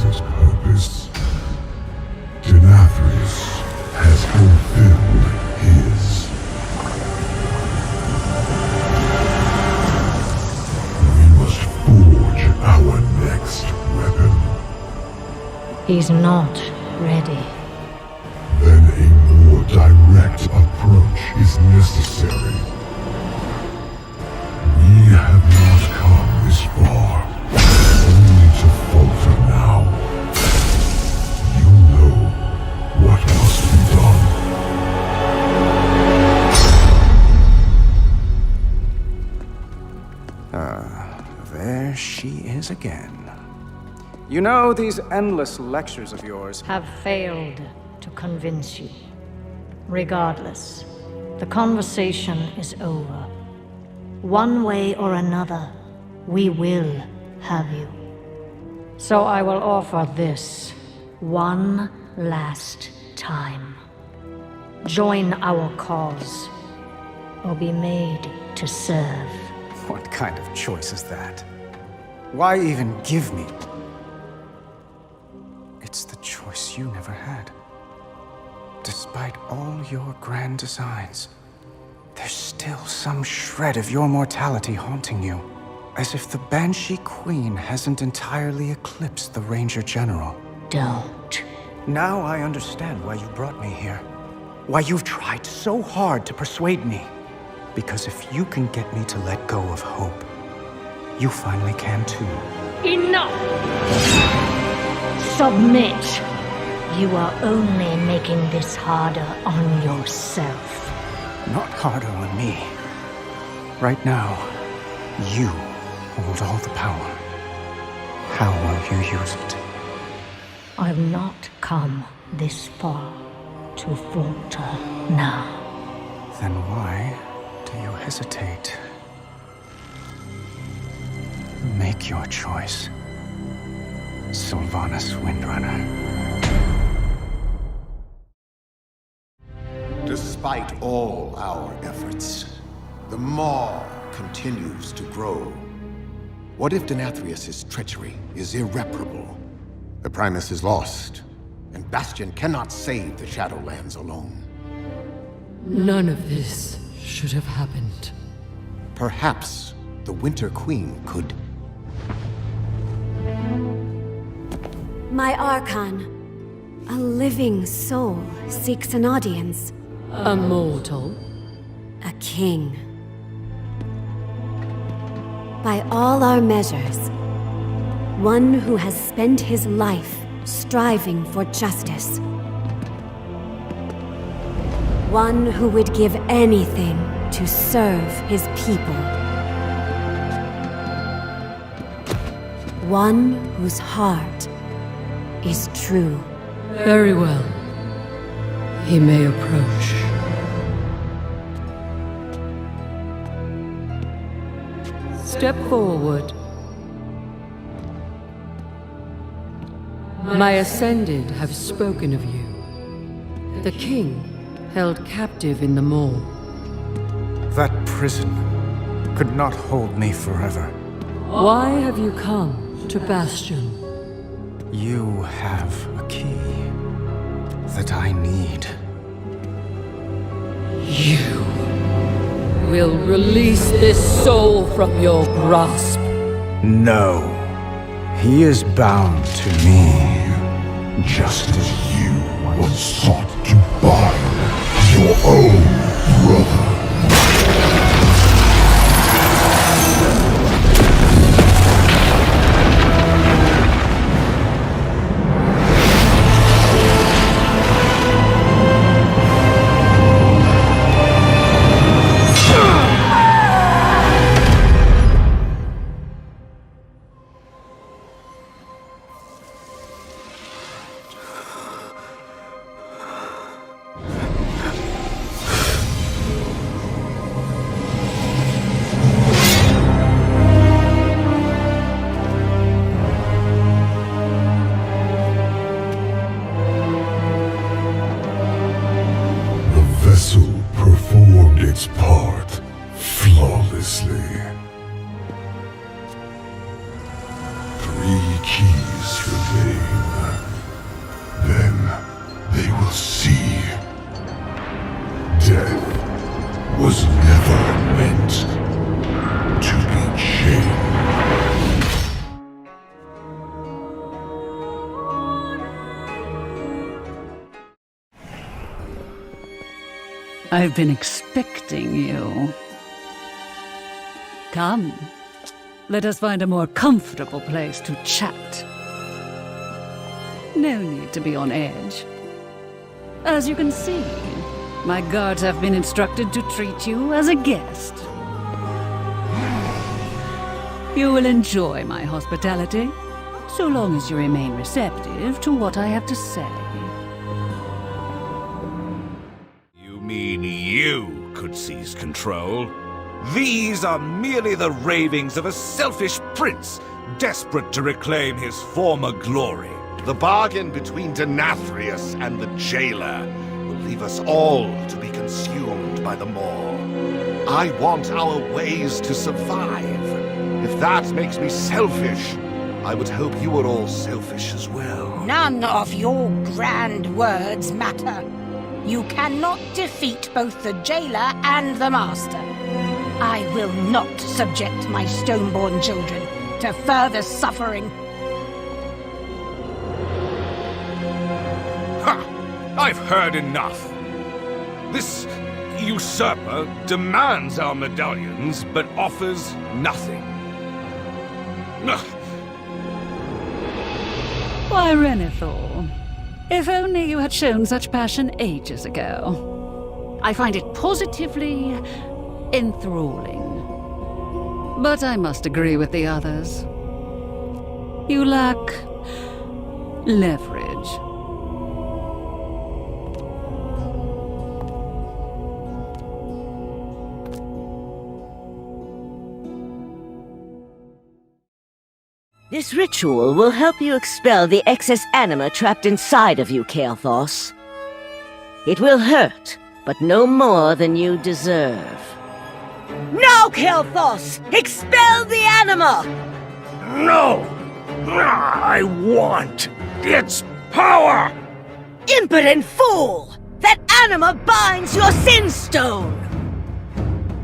Speaker 1: He's not ready.
Speaker 3: Then a more direct approach is necessary. We have not come this far, only to falter now. You know what must be done.
Speaker 12: There she is again. You know, these endless lectures of yours
Speaker 1: have failed to convince you. Regardless, the conversation is over. One way or another, we will have you. So I will offer this one last time. Join our cause, or be made to serve.
Speaker 12: What kind of choice is that? Why even give me? It's the choice you never had. Despite all your grand designs, there's still some shred of your mortality haunting you. As if the Banshee Queen hasn't entirely eclipsed the Ranger General.
Speaker 1: Don't.
Speaker 12: Now I understand why you brought me here. Why you've tried so hard to persuade me. Because if you can get me to let go of hope, you finally can too.
Speaker 1: Enough! Submit! You are only making this harder on yourself.
Speaker 12: Not harder on me. Right now, you hold all the power. How will you use it?
Speaker 1: I've not come this far to falter now.
Speaker 12: Then why do you hesitate? Make your choice, Sylvanas Windrunner.
Speaker 16: Despite all our efforts, the Maw continues to grow. What if Denathrius' treachery is irreparable? The Primus is lost, and Bastion cannot save the Shadowlands alone.
Speaker 18: None of this should have happened.
Speaker 16: Perhaps the Winter Queen could...
Speaker 2: My Archon, a living soul seeks an audience.
Speaker 18: A mortal?
Speaker 2: A king. By all our measures, one who has spent his life striving for justice. One who would give anything to serve his people. One whose heart is true.
Speaker 18: Very well. He may approach. Step forward. My Ascended have spoken of you. The king, held captive in the Maw.
Speaker 12: That prison could not hold me forever.
Speaker 18: Why have you come to Bastion?
Speaker 12: You have a key that I need.
Speaker 18: You will release this soul from your grasp.
Speaker 12: No. He is bound to me.
Speaker 3: Just as you once sought to bind your own brother. Its part flawlessly. 3 keys remain. Then they will see. Death was never meant to be chained.
Speaker 18: I've been expecting you. Come, let us find a more comfortable place to chat. No need to be on edge. As you can see, my guards have been instructed to treat you as a guest. You will enjoy my hospitality, so long as you remain receptive to what I have to say.
Speaker 13: You mean you could seize control? These are merely the ravings of a selfish prince, desperate to reclaim his former glory. The bargain between Denathrius and the jailer will leave us all to be consumed by the maw. I want our ways to survive. If that makes me selfish, I would hope you were all selfish as well.
Speaker 17: None of your grand words matter. You cannot defeat both the jailer and the master. I will not subject my stoneborn children to further suffering.
Speaker 13: Ha! I've heard enough. This usurper demands our medallions, but offers nothing. Ugh.
Speaker 18: Why, Renethor, if only you had shown such passion ages ago. I find it positively enthralling. But I must agree with the others. You lack leverage.
Speaker 4: This ritual will help you expel the excess anima trapped inside of you, Kael'thas. It will hurt, but no more than you deserve. Now, Kael'thas! Expel the anima!
Speaker 9: No! I want its power!
Speaker 4: Impotent fool! That anima binds your sin stone!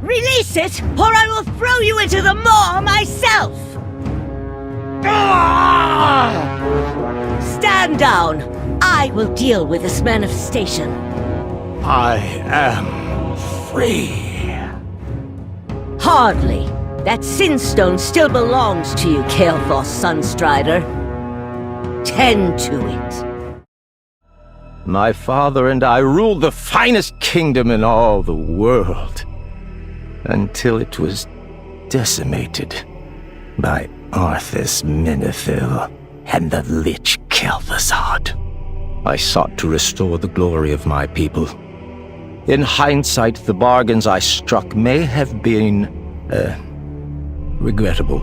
Speaker 4: Release it, or I will throw you into the maw myself! Stand down! I will deal with this manifestation.
Speaker 9: I am free.
Speaker 4: Hardly. That sin stone still belongs to you, Kael'thas Sunstrider. Tend to it.
Speaker 6: My father and I ruled the finest kingdom in all the world, until it was decimated by Arthas Menethil and the Lich Kel'Thuzad. I sought to restore the glory of my people. In hindsight, the bargains I struck may have been, regrettable.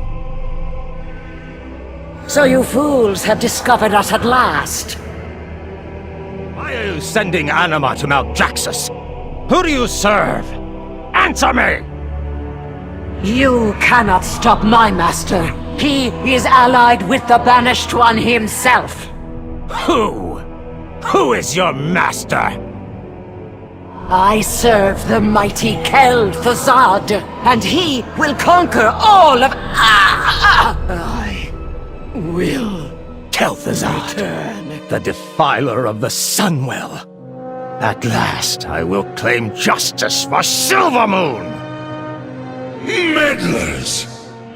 Speaker 18: So you fools have discovered us at last.
Speaker 6: Why are you sending anima to Mount Draxus? Who do you serve? Answer me!
Speaker 18: You cannot stop my master. He is allied with the Banished One himself.
Speaker 6: Who? Who is your master?
Speaker 18: I serve the mighty Kel'Thuzad, and he will conquer all of... I will
Speaker 6: Kel'Thuzad, the defiler of the Sunwell. At last, I will claim justice for Silvermoon!
Speaker 5: Meddlers!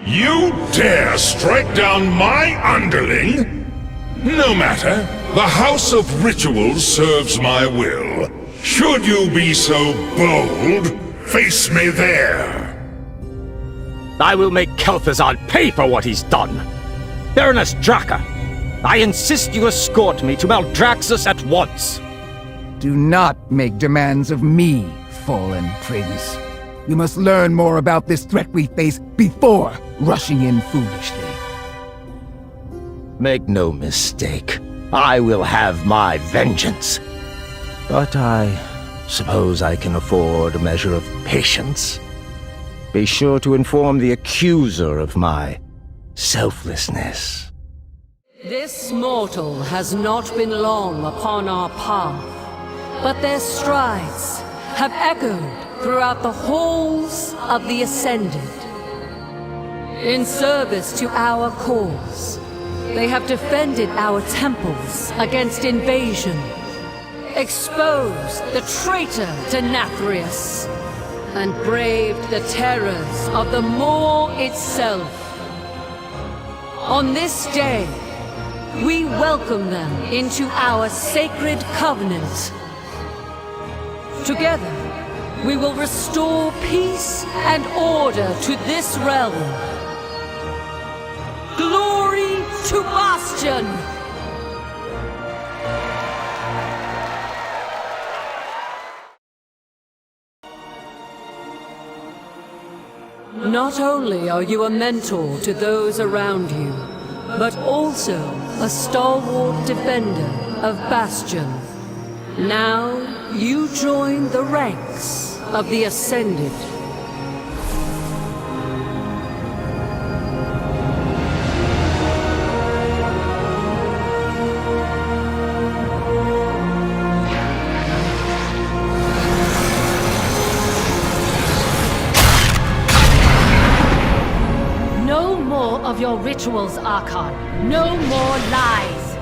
Speaker 5: You dare strike down my underling? No matter. The House of Rituals serves my will. Should you be so bold, face me there.
Speaker 6: I will make Kel'Thuzad pay for what he's done. Baroness Draka, I insist you escort me to Mount Draxus at once.
Speaker 19: Do not make demands of me, fallen prince. You must learn more about this threat we face before rushing in foolishly.
Speaker 6: Make no mistake, I will have my vengeance. But I suppose I can afford a measure of patience. Be sure to inform the accuser of my selflessness.
Speaker 18: This mortal has not been long upon our path, but their strides have echoed throughout the halls of the Ascended. In service to our cause, they have defended our temples against invasion. exposed the traitor Denathrius, and braved the terrors of the Maw itself. On this day, we welcome them into our sacred covenant. Together, we will restore peace and order to this realm. Glory to Bastion! Not only are you a mentor to those around you, but also a stalwart defender of Bastion. Now, you join the ranks of the Ascended.
Speaker 1: No more of your rituals, Archon. No more lies.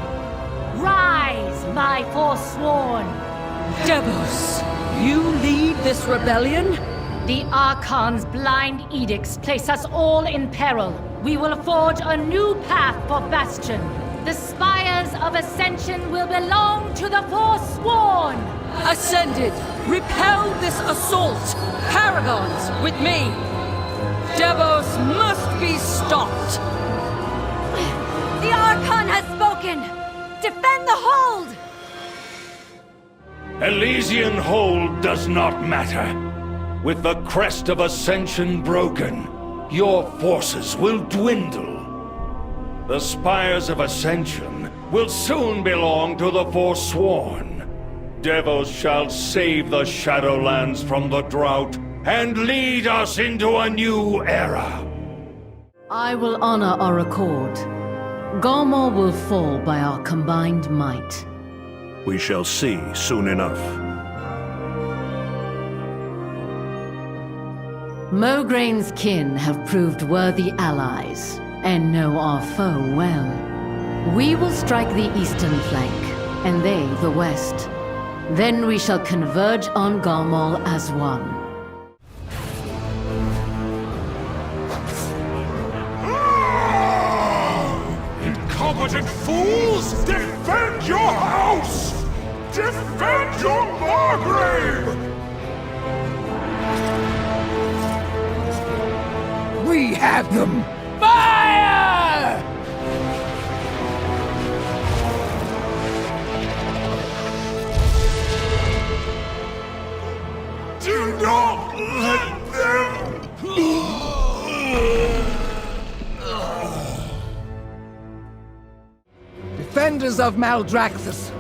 Speaker 1: Rise, my forsworn!
Speaker 18: Devos, you lead this rebellion?
Speaker 1: The Archon's blind edicts place us all in peril. We will forge a new path for Bastion. The spires of Ascension will belong to the Forsworn!
Speaker 18: Ascended, repel this assault! Paragons, with me! Devos must be stopped!
Speaker 2: The Archon has spoken! Defend the hold!
Speaker 13: Elysian hold does not matter. With the crest of Ascension broken, your forces will dwindle. The spires of Ascension will soon belong to the Forsworn. Devos shall save the Shadowlands from the drought and lead us into a new era.
Speaker 18: I will honor our accord. Garmor will fall by our combined might.
Speaker 13: We shall see soon enough.
Speaker 18: Mograin's kin have proved worthy allies, and know our foe well. We will strike the eastern flank, and they the west. Then we shall converge on Garmor as one.
Speaker 5: Incompetent fools! Defend your house! Defend your Margrave!
Speaker 19: We have them! Fire!
Speaker 5: Do not let them!
Speaker 19: Defenders of Maldraxxus,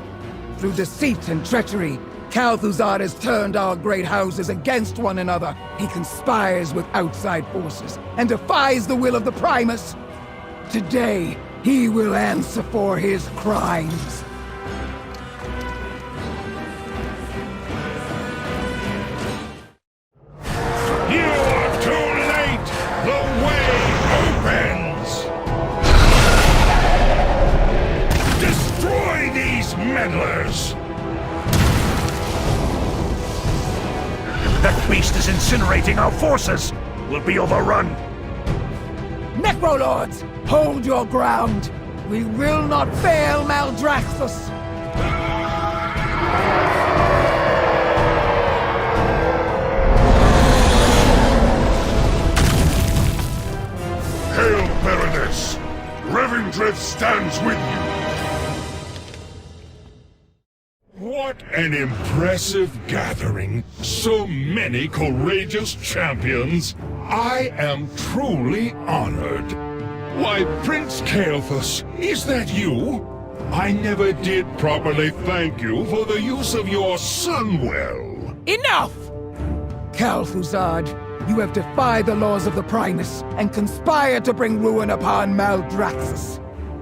Speaker 19: through deceit and treachery, Kalthuzad has turned our great houses against one another. He conspires with outside forces and defies the will of the Primus. Today, he will answer for his crimes.
Speaker 5: You are too late! The way opens! Destroy these meddlers!
Speaker 9: That beast is incinerating our forces! We'll be overrun!
Speaker 19: Necrolords, hold your ground! We will not fail Maldraxxus!
Speaker 5: Hail, Baroness! Revendreth stands with you! What an impressive gathering! So many courageous champions! I am truly honored. Why, Prince Kael'thas, is that you? I never did properly thank you for the use of your Sunwell.
Speaker 19: Enough! Kalthuzad, you have defied the laws of the Primus and conspired to bring ruin upon Maldraxxus.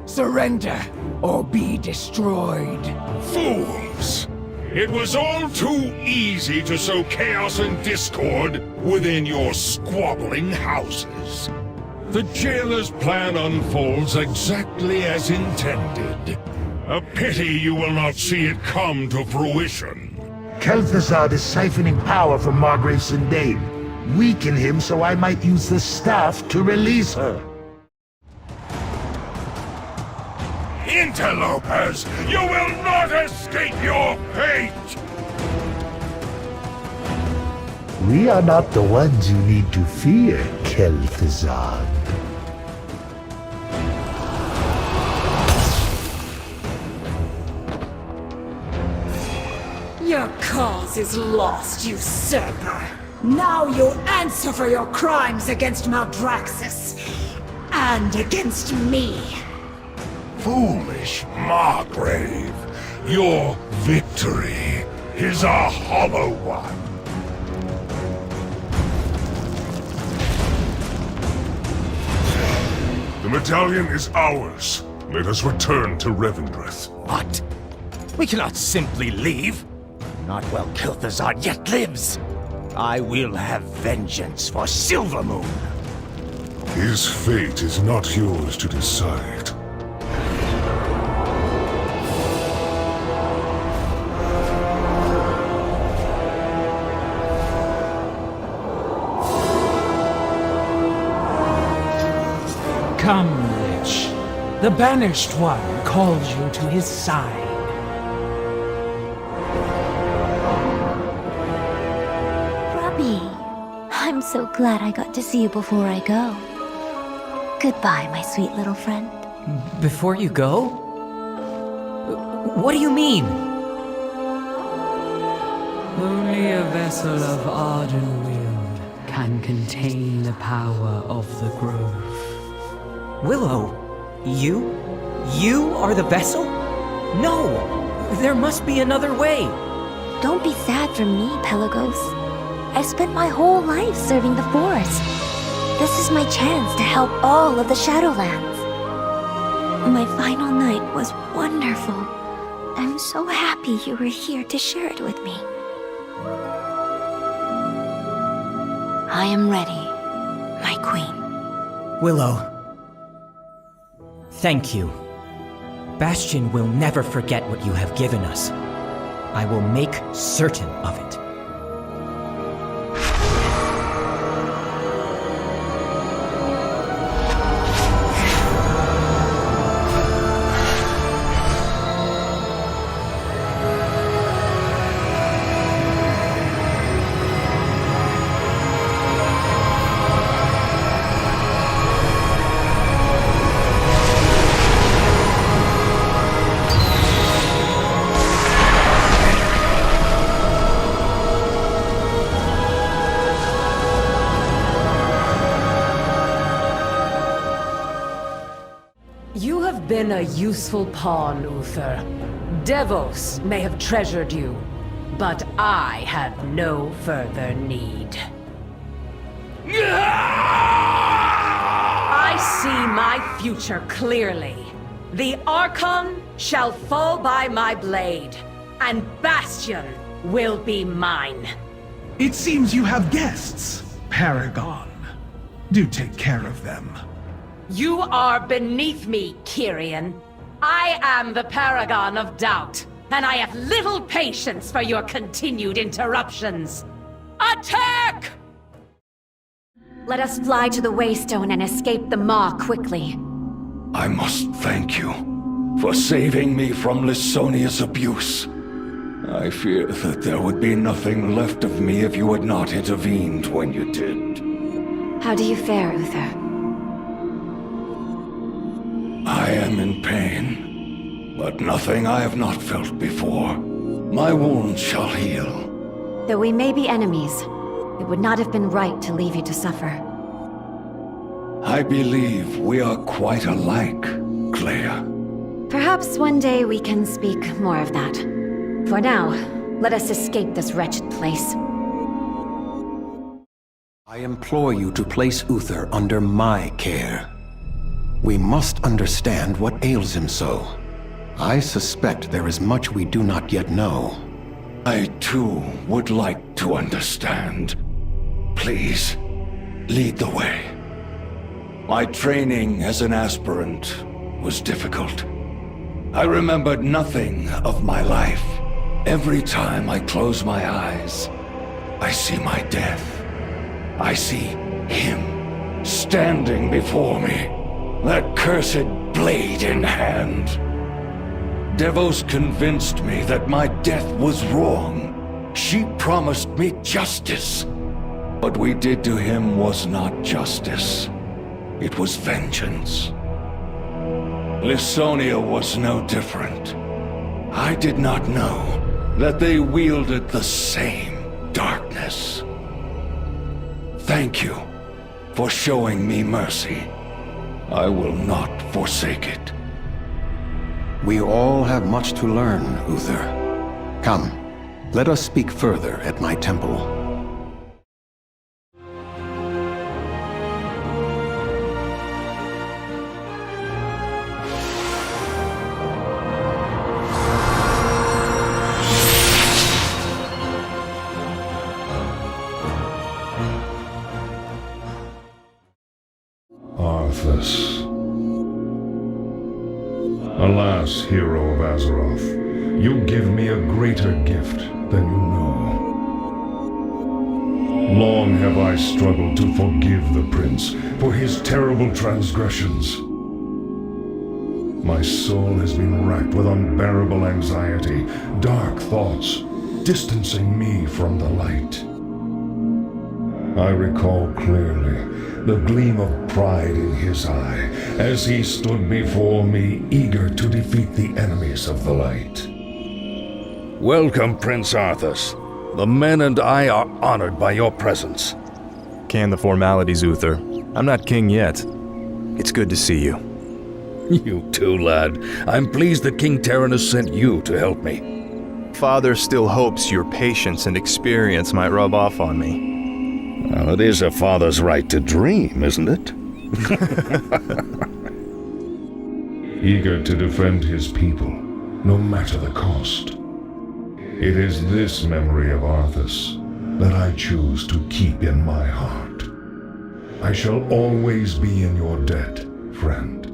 Speaker 19: Surrender, or be destroyed.
Speaker 5: Fools! It was all too easy to sow chaos and discord within your squabbling houses. The jailer's plan unfolds exactly as intended. A pity you will not see it come to fruition.
Speaker 11: Kel'Thuzad is siphoning power from Margrave Sindane. Weaken him so I might use the staff to release her.
Speaker 5: Interlopers, you will not escape your fate!
Speaker 11: We are not the ones you need to fear, Kel'Thuzad.
Speaker 22: Your cause is lost, usurper. Now you'll answer for your crimes against Maldraxxus. And against me.
Speaker 5: Foolish Margrave, your victory is a hollow one. The medallion is ours. Let us return to Revendreth.
Speaker 9: What? We cannot simply leave. Not while Kel'Thuzad yet lives. I will have vengeance for Silvermoon.
Speaker 5: His fate is not yours to decide.
Speaker 20: Come, Lich. The Banished One calls you to his side.
Speaker 21: Robbie, I'm so glad I got to see you before I go. Goodbye, my sweet little friend.
Speaker 24: Before you go? What do you mean?
Speaker 15: Only a vessel of Ardenweald can contain the power of the grove.
Speaker 24: Willow, you? You are the vessel? No! There must be another way!
Speaker 21: Don't be sad for me, Pelagos. I've spent my whole life serving the forest. This is my chance to help all of the Shadowlands. My final night was wonderful. I'm so happy you were here to share it with me. I am ready, my queen.
Speaker 24: Willow. Thank you. Bastion will never forget what you have given us. I will make certain of it.
Speaker 25: You have been a useful pawn, Uther. Devos may have treasured you, but I have no further need. I see my future clearly. The Archon shall fall by my blade, and Bastion will be mine.
Speaker 23: It seems you have guests, Paragon. Do take care of them.
Speaker 25: You are beneath me, Kyrian. I am the Paragon of Doubt, and I have little patience for your continued interruptions. Attack!
Speaker 2: Let us fly to the Waystone and escape the Maw quickly.
Speaker 6: I must thank you for saving me from Lysonia's abuse. I fear that there would be nothing left of me if you had not intervened when you did.
Speaker 2: How do you fare, Uther?
Speaker 6: I am in pain, but nothing I have not felt before. My wounds shall heal.
Speaker 2: Though we may be enemies, it would not have been right to leave you to suffer.
Speaker 6: I believe we are quite alike, Clea.
Speaker 2: Perhaps one day we can speak more of that. For now, let us escape this wretched place.
Speaker 16: I implore you to place Uther under my care. We must understand what ails him so. I suspect there is much we do not yet know.
Speaker 6: I too would like to understand. Please, lead the way. My training as an aspirant was difficult.
Speaker 5: I remembered nothing of my life. Every time I close my eyes, I see my death. I see him standing before me, that cursed blade in hand. Devos convinced me that my death was wrong. She promised me justice. What we did to him was not justice. It was vengeance. Lysonia was no different. I did not know that they wielded the same darkness. Thank you for showing me mercy. I will not forsake it.
Speaker 16: We all have much to learn, Uther. Come, let us speak further at my temple.
Speaker 3: Arthas. Alas, hero of Azeroth, you give me a greater gift than you know. Long have I struggled to forgive the prince for his terrible transgressions. My soul has been racked with unbearable anxiety, dark thoughts, distancing me from the light. I recall clearly the gleam of pride in his eye as he stood before me, eager to defeat the enemies of the light.
Speaker 13: Welcome, Prince Arthas. The men and I are honored by your presence.
Speaker 7: Can the formalities, Uther. I'm not king yet. It's good to see you.
Speaker 13: You too, lad. I'm pleased that King Terenas sent you to help me.
Speaker 7: Father still hopes your patience and experience might rub off on me.
Speaker 13: Well, it is a father's right to dream, isn't it?
Speaker 3: Eager to defend his people, no matter the cost. It is this memory of Arthas that I choose to keep in my heart. I shall always be in your debt, friend.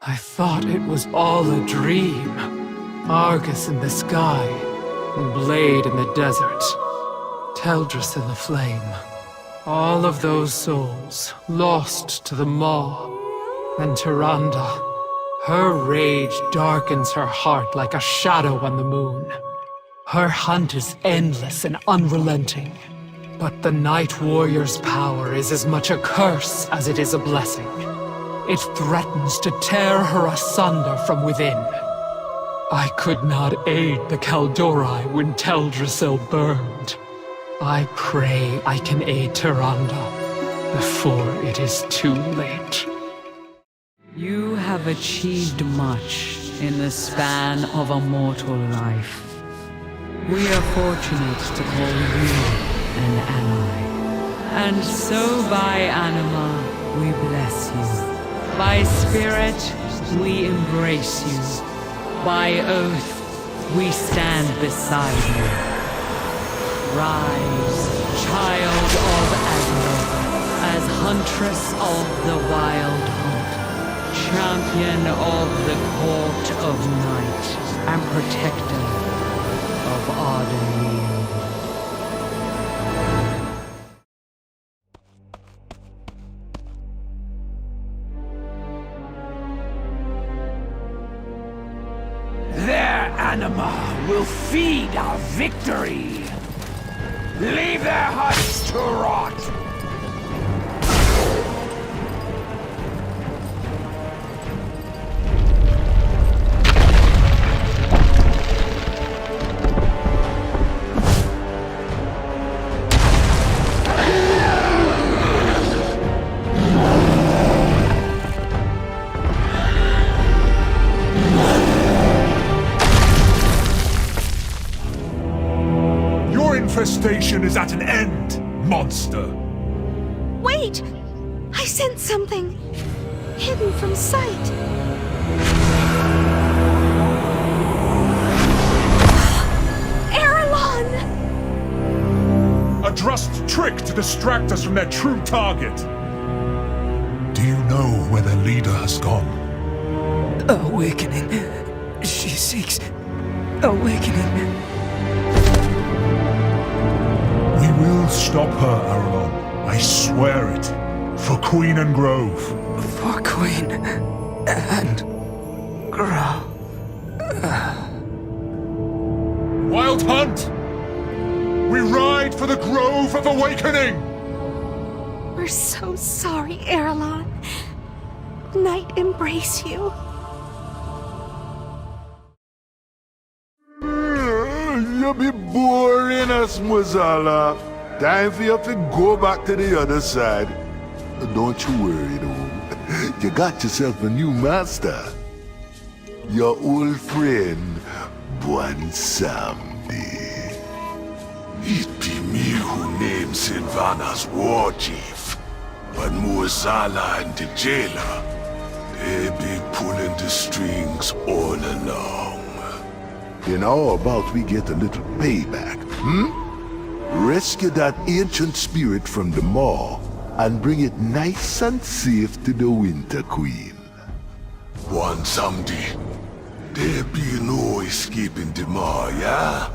Speaker 20: I thought it was all a dream. Argus in the sky, Blade in the desert, Teldris in the flame. All of those souls lost to the Maw. And Tyrande, her rage darkens her heart like a shadow on the moon. Her hunt is endless and unrelenting. But the Night Warrior's power is as much a curse as it is a blessing. It threatens to tear her asunder from within. I could not aid the Kaldori when Teldrassil burned. I pray I can aid Tyrande before it is too late.
Speaker 15: You have achieved much in the span of a mortal life. We are fortunate to call you an ally. And so by anima, we bless you. By spirit, we embrace you. By oath, we stand beside you. Rise, child of Azeroth, as huntress of the wild hunt, champion of the court of night, and protector of Ardenweald.
Speaker 9: Their anima will feed our victory. Leave their huts to rot.
Speaker 5: Infestation is at an end, monster!
Speaker 22: Wait! I sense something hidden from sight. Erelon!
Speaker 5: A drugged trick to distract us from their true target. Do you know where their leader has gone?
Speaker 8: Awakening. She seeks awakening.
Speaker 5: We will stop her, Aralon. I swear it. For Queen and Grove.
Speaker 8: For Queen and Grove.
Speaker 5: Wild Hunt! We ride for the Grove of Awakening!
Speaker 21: We're so sorry, Aralon. Night embrace you.
Speaker 10: You be boring us, Mozala. Time for you to go back to the other side. Don't you worry, though. You got yourself a new master. Your old friend, Bwansamdi. It be me who named Sylvana's war chief. But Mozala and the jailer, they be pulling the strings all along. And how about we get a little payback, Rescue that ancient spirit from the maw and bring it nice and safe to the Winter Queen. Bwansamdi, there be no escaping the maw, yeah?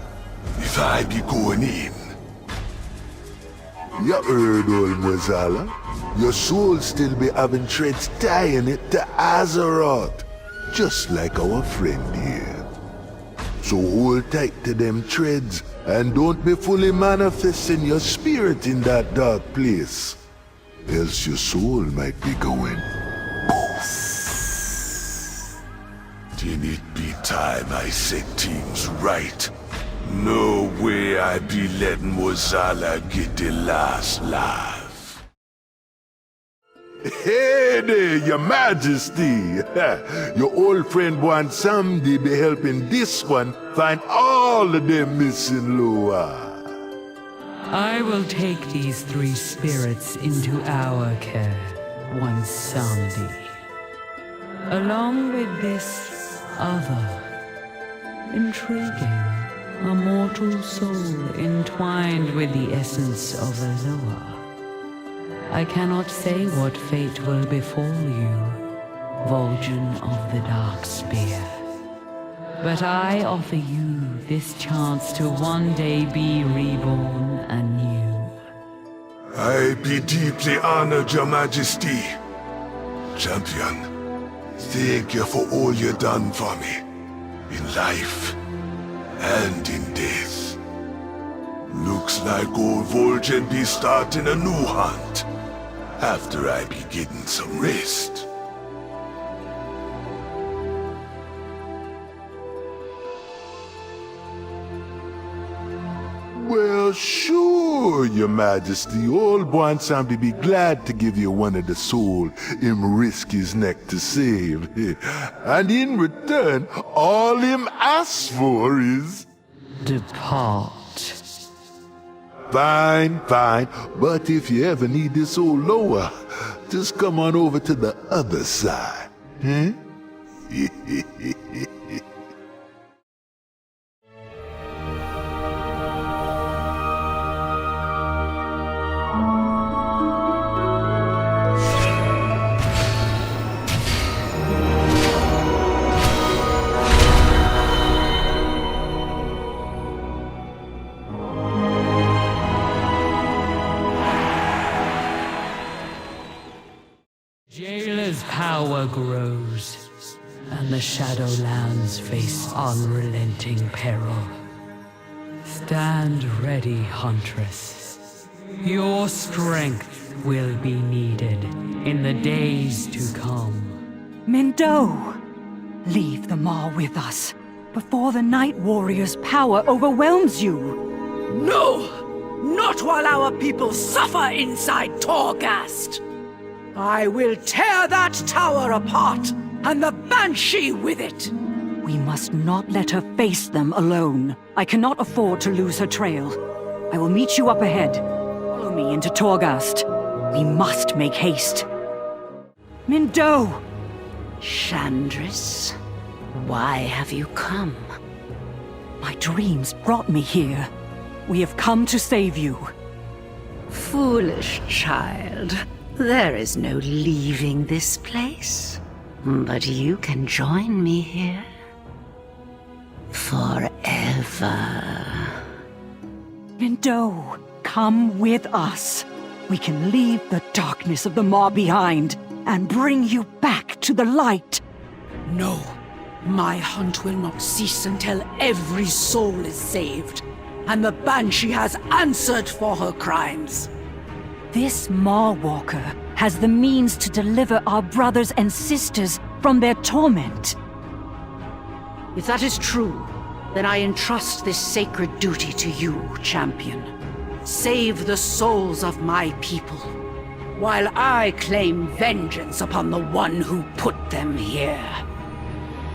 Speaker 10: If I be going in. You heard, old Mozala. Your soul still be having threads tying it to Azeroth, just like our friend here. So hold tight to them threads, and don't be fully manifesting your spirit in that dark place. Else your soul might be going poof. Then it be time I set things right. No way I be letting Mozala get the last laugh. Hey there, your majesty! Your old friend Bwansamdi be helping this one find all of them missing Loa.
Speaker 15: I will take these three spirits into our care, Bwansamdi. Along with this other, intriguing, a mortal soul entwined with the essence of Loa. I cannot say what fate will befall you, Vol'jin of the Dark Spear. But I offer you this chance to one day be reborn anew.
Speaker 10: I be deeply honored, your majesty. Champion, thank you for all you done for me, in life and in death. Looks like old Vol'jin be starting a new hunt. After I be getting some rest. Well, sure, your majesty. Old Bwansamdi be glad to give you one of the soul him risk his neck to save. And in return, all him asks for is...
Speaker 15: depart.
Speaker 10: Fine, fine. But if you ever need this old Loa, just come on over to the other side. Huh?
Speaker 15: Jailer's power grows, and the Shadowlands face unrelenting peril. Stand ready, Huntress. Your strength will be needed in the days to come.
Speaker 12: Mindo! Leave the Maw with us, before the Night Warrior's power overwhelms you!
Speaker 22: No! Not while our people suffer inside Torghast! I will tear that tower apart, and the Banshee with it!
Speaker 12: We must not let her face them alone. I cannot afford to lose her trail. I will meet you up ahead. Follow me into Torghast. We must make haste. Mindo!
Speaker 14: Chandris, why have you come?
Speaker 12: My dreams brought me here. We have come to save you.
Speaker 14: Foolish child. There is no leaving this place. But you can join me here. Forever.
Speaker 12: Lindo, come with us. We can leave the darkness of the Maw behind and bring you back to the light.
Speaker 22: No. My hunt will not cease until every soul is saved, and the Banshee has answered for her crimes.
Speaker 12: This Maw Walker has the means to deliver our brothers and sisters from their torment.
Speaker 22: If that is true, then I entrust this sacred duty to you, champion. Save the souls of my people, while I claim vengeance upon the one who put them here.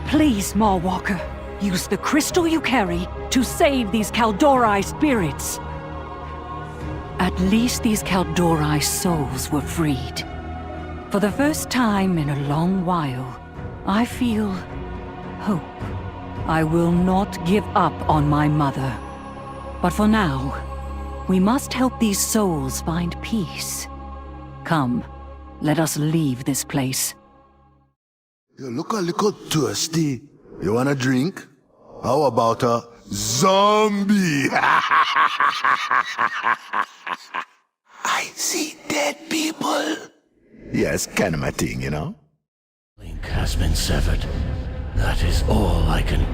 Speaker 12: Please, Maw Walker, use the crystal you carry to save these Kaldorei spirits. At least these Kaldorei souls were freed. For the first time in a long while, I feel hope. I will not give up on my mother. But for now, we must help these souls find peace. Come, let us leave this place.
Speaker 10: You look a little thirsty. You want a drink? How about a zombie? I see dead people. Yes, kind of my thing, you know?
Speaker 6: Link has been severed. That is all I can...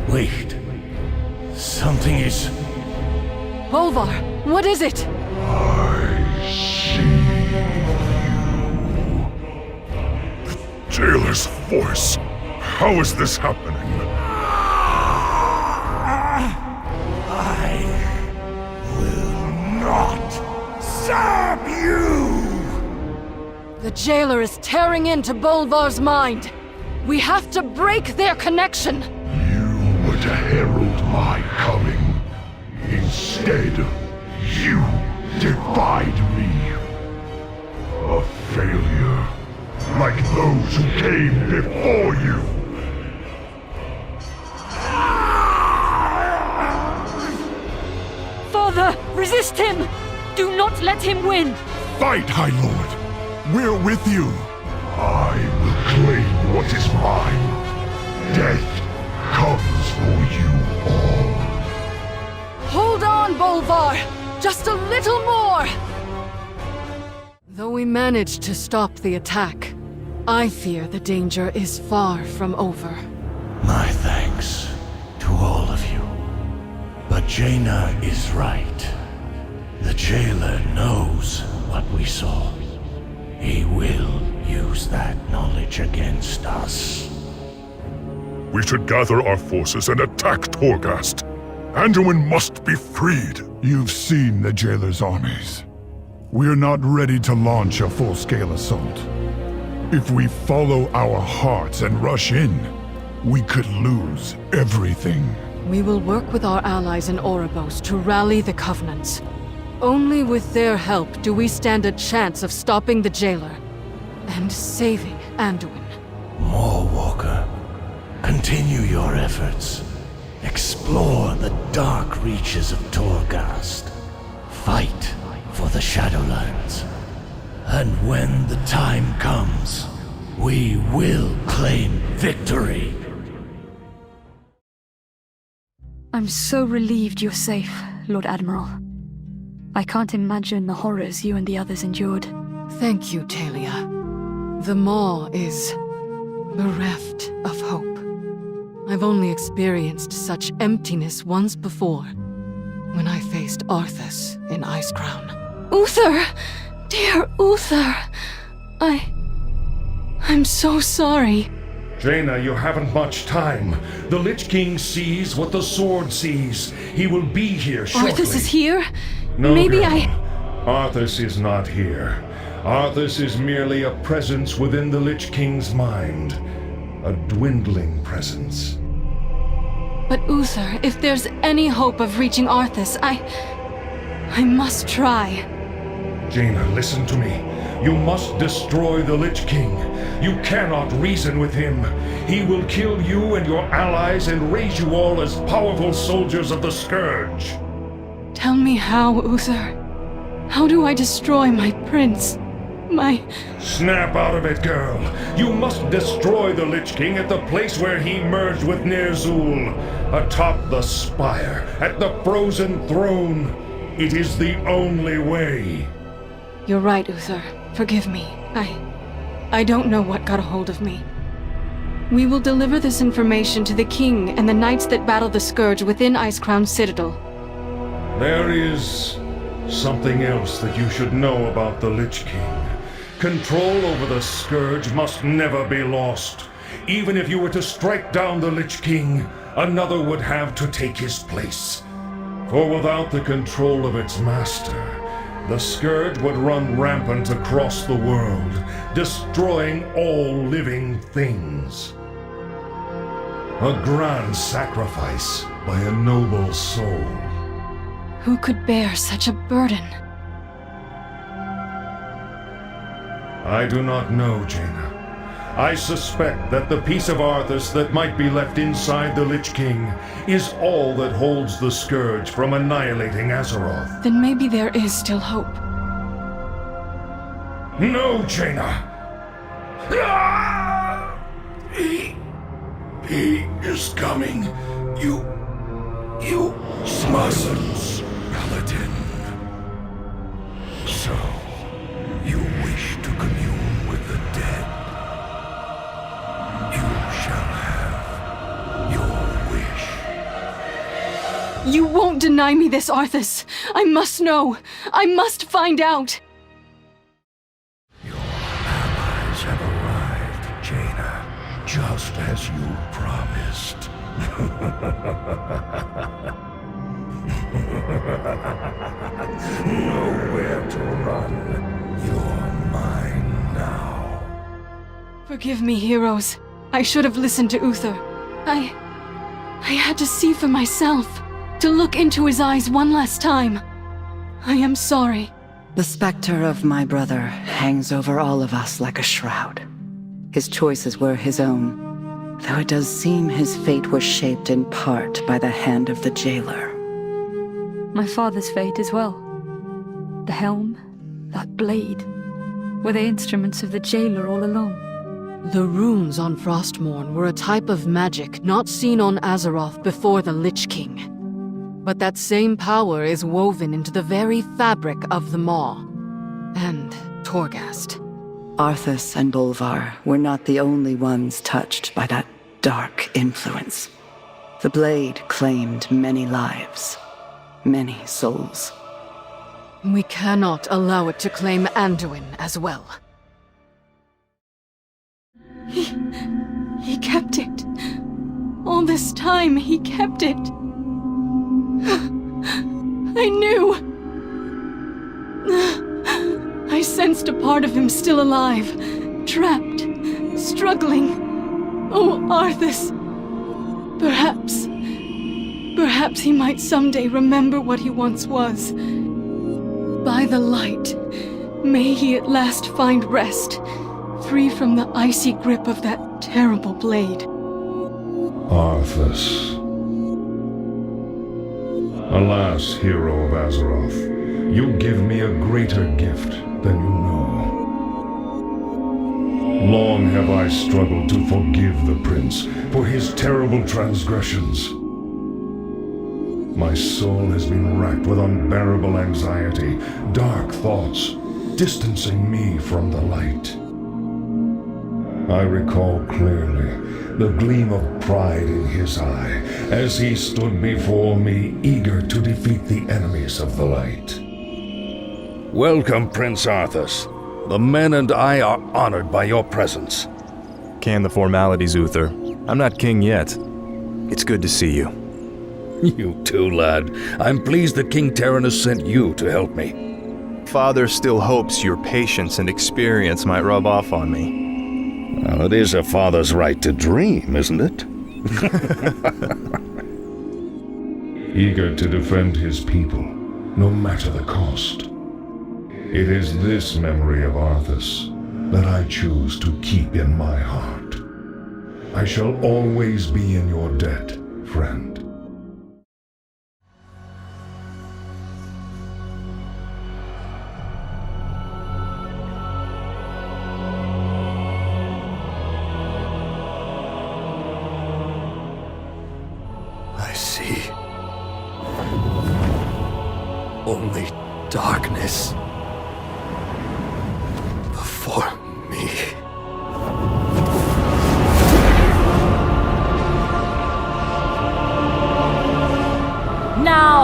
Speaker 6: Wait. Something is...
Speaker 22: Bolvar, what is it?
Speaker 3: Jailer's voice. How is this happening?
Speaker 5: I will not serve you!
Speaker 22: The jailer is tearing into Bolvar's mind. We have to break their connection.
Speaker 3: You were to herald my coming. Instead, you defied me. A failure, like those who came before you.
Speaker 12: Father, resist him! Do not let him win!
Speaker 3: Fight, High Lord. We're with you. I will claim what is mine. Death comes for you all.
Speaker 22: Hold on, Bolvar! Just a little more! Though we managed to stop the attack, I fear the danger is far from over.
Speaker 6: My thanks to all of you. But Jaina is right. The jailer knows what we saw. He will use that knowledge against us.
Speaker 3: We should gather our forces and attack Torghast. Anduin must be freed. You've seen the jailer's armies. We're not ready to launch a full-scale assault. If we follow our hearts and rush in, we could lose everything.
Speaker 22: We will work with our allies in Oribos to rally the Covenants. Only with their help do we stand a chance of stopping the jailer and saving Anduin.
Speaker 6: Maw Walker, continue your efforts. Explore the dark reaches of Torghast. Fight for the Shadowlands. And when the time comes, we will claim victory.
Speaker 1: I'm so relieved you're safe, Lord Admiral. I can't imagine the horrors you and the others endured.
Speaker 22: Thank you, Talia. The Maw is bereft of hope. I've only experienced such emptiness once before, when I faced Arthas in Icecrown.
Speaker 1: Uther! Dear Uther! I'm so sorry.
Speaker 9: Jaina, you haven't much time. The Lich King sees what the sword sees. He will be here shortly.
Speaker 1: Arthas is here?
Speaker 9: No,
Speaker 1: Maybe
Speaker 9: girl.
Speaker 1: I...
Speaker 9: Arthas is not here. Arthas is merely a presence within the Lich King's mind. A dwindling presence.
Speaker 1: But Uther, if there's any hope of reaching Arthas, I must try.
Speaker 9: Jaina, listen to me. You must destroy the Lich King. You cannot reason with him. He will kill you and your allies and raise you all as powerful soldiers of the Scourge.
Speaker 1: Tell me how, Uther. How do I destroy my prince?
Speaker 9: Snap out of it, girl. You must destroy the Lich King at the place where he merged with Ner'zhul. Atop the spire, at the frozen throne. It is the only way.
Speaker 4: You're right, Uther. Forgive me. I don't know what got a hold of me. We will deliver this information to the king and the knights that battle the Scourge within Icecrown Citadel.
Speaker 9: There is something else that you should know about the Lich King. Control over the Scourge must never be lost. Even if you were to strike down the Lich King, another would have to take his place. For without the control of its master, the Scourge would run rampant across the world, destroying all living things. A grand sacrifice by a noble soul.
Speaker 4: Who could bear such a burden?
Speaker 9: I do not know, Jaina. I suspect that the piece of Arthas that might be left inside the Lich King is all that holds the Scourge from annihilating Azeroth.
Speaker 4: Then maybe there is still hope.
Speaker 9: No, Jaina!
Speaker 10: He is coming. You mustn't, Paladin. So, you wish to commune with the dead. You shall have your wish.
Speaker 4: You won't deny me this, Arthas. I must know. I must find out.
Speaker 10: Your allies have arrived, Jaina, just as you promised. Nowhere to run. You're mine now.
Speaker 4: Forgive me, heroes. I should have listened to Uther. I had to see for myself. To look into his eyes one last time. I am sorry.
Speaker 12: The specter of my brother hangs over all of us like a shroud. His choices were his own, though it does seem his fate was shaped in part by the hand of the jailer.
Speaker 1: My father's fate as well. The helm, that blade. Were they instruments of the jailer all along?
Speaker 4: The runes on Frostmourne were a type of magic not seen on Azeroth before the Lich King. But that same power is woven into the very fabric of the Maw. And Torghast.
Speaker 12: Arthas and Bolvar were not the only ones touched by that dark influence. The blade claimed many lives, many souls.
Speaker 4: We cannot allow it to claim Anduin as well. He kept it. All this time, he kept it. I knew. I sensed a part of him still alive, trapped, struggling. Oh, Arthas. Perhaps he might someday remember what he once was. By the light, may he at last find rest, free from the icy grip of that terrible blade.
Speaker 9: Arthas. Alas, hero of Azeroth, you give me a greater gift than you know. Long have I struggled to forgive the prince for his terrible transgressions. My soul has been racked with unbearable anxiety, dark thoughts, distancing me from the light. I recall clearly the gleam of pride in his eye as he stood before me, eager to defeat the enemies of the light.
Speaker 13: Welcome, Prince Arthas. The men and I are honored by your presence.
Speaker 7: Can the formalities, Uther. I'm not king yet. It's good to see you.
Speaker 13: You too, lad. I'm pleased that King Terenas sent you to help me.
Speaker 7: Father still hopes your patience and experience might rub off on me.
Speaker 13: Well, it is a father's right to dream, isn't it?
Speaker 9: Eager to defend his people, no matter the cost. It is this memory of Arthas that I choose to keep in my heart. I shall always be in your debt, friend.
Speaker 8: only darkness before me.
Speaker 25: Now,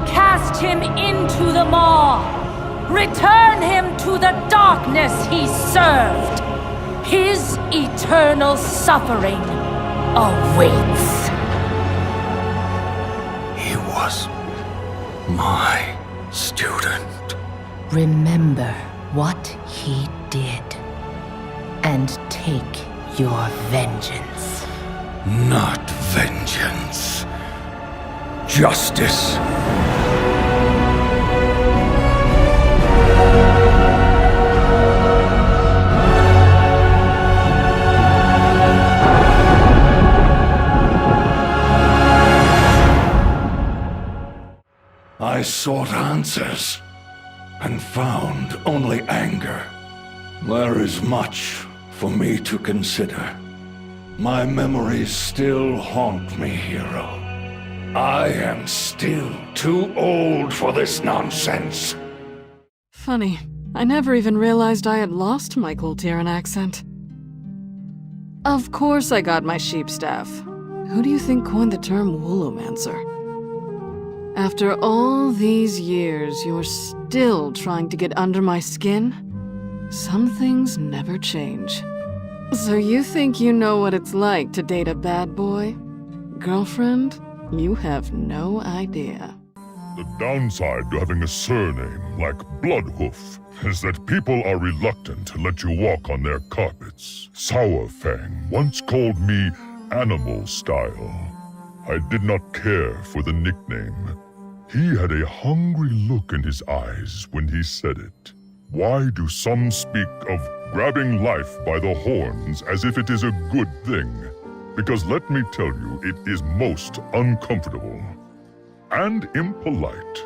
Speaker 25: cast him into the maw. Return him to the darkness he served. His eternal suffering awaits.
Speaker 8: He was my student.
Speaker 11: Remember what he did, and take your vengeance.
Speaker 8: Not vengeance. Justice.
Speaker 9: I sought answers, and found only anger. There is much for me to consider. My memories still haunt me, hero. I am still too old for this nonsense.
Speaker 4: Funny, I never even realized I had lost my Kultiran accent. Of course I got my sheep staff. Who do you think coined the term Woolomancer? After all these years, you're still trying to get under my skin? Some things never change. So you think you know what it's like to date a bad boy? Girlfriend, you have no idea.
Speaker 3: The downside to having a surname like Bloodhoof is that people are reluctant to let you walk on their carpets. Sourfang once called me Animal Style. I did not care for the nickname. He had a hungry look in his eyes when he said it. Why do some speak of grabbing life by the horns as if it is a good thing? Because let me tell you, it is most uncomfortable. And impolite.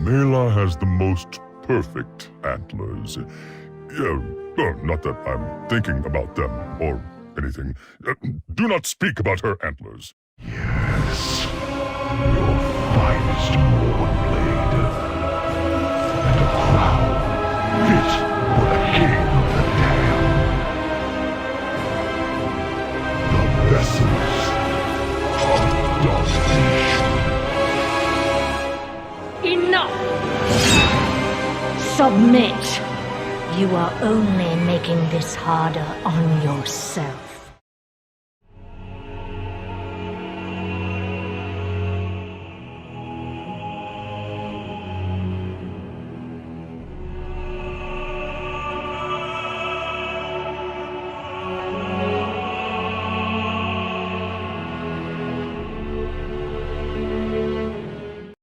Speaker 3: Mela has the most perfect antlers. Not that I'm thinking about them or anything. Do not speak about her antlers.
Speaker 10: Yes. Your finest morn blade. And a crown fit for the king of the dam. The vessels of domination.
Speaker 21: Enough! Submit! You are only making this harder on yourself.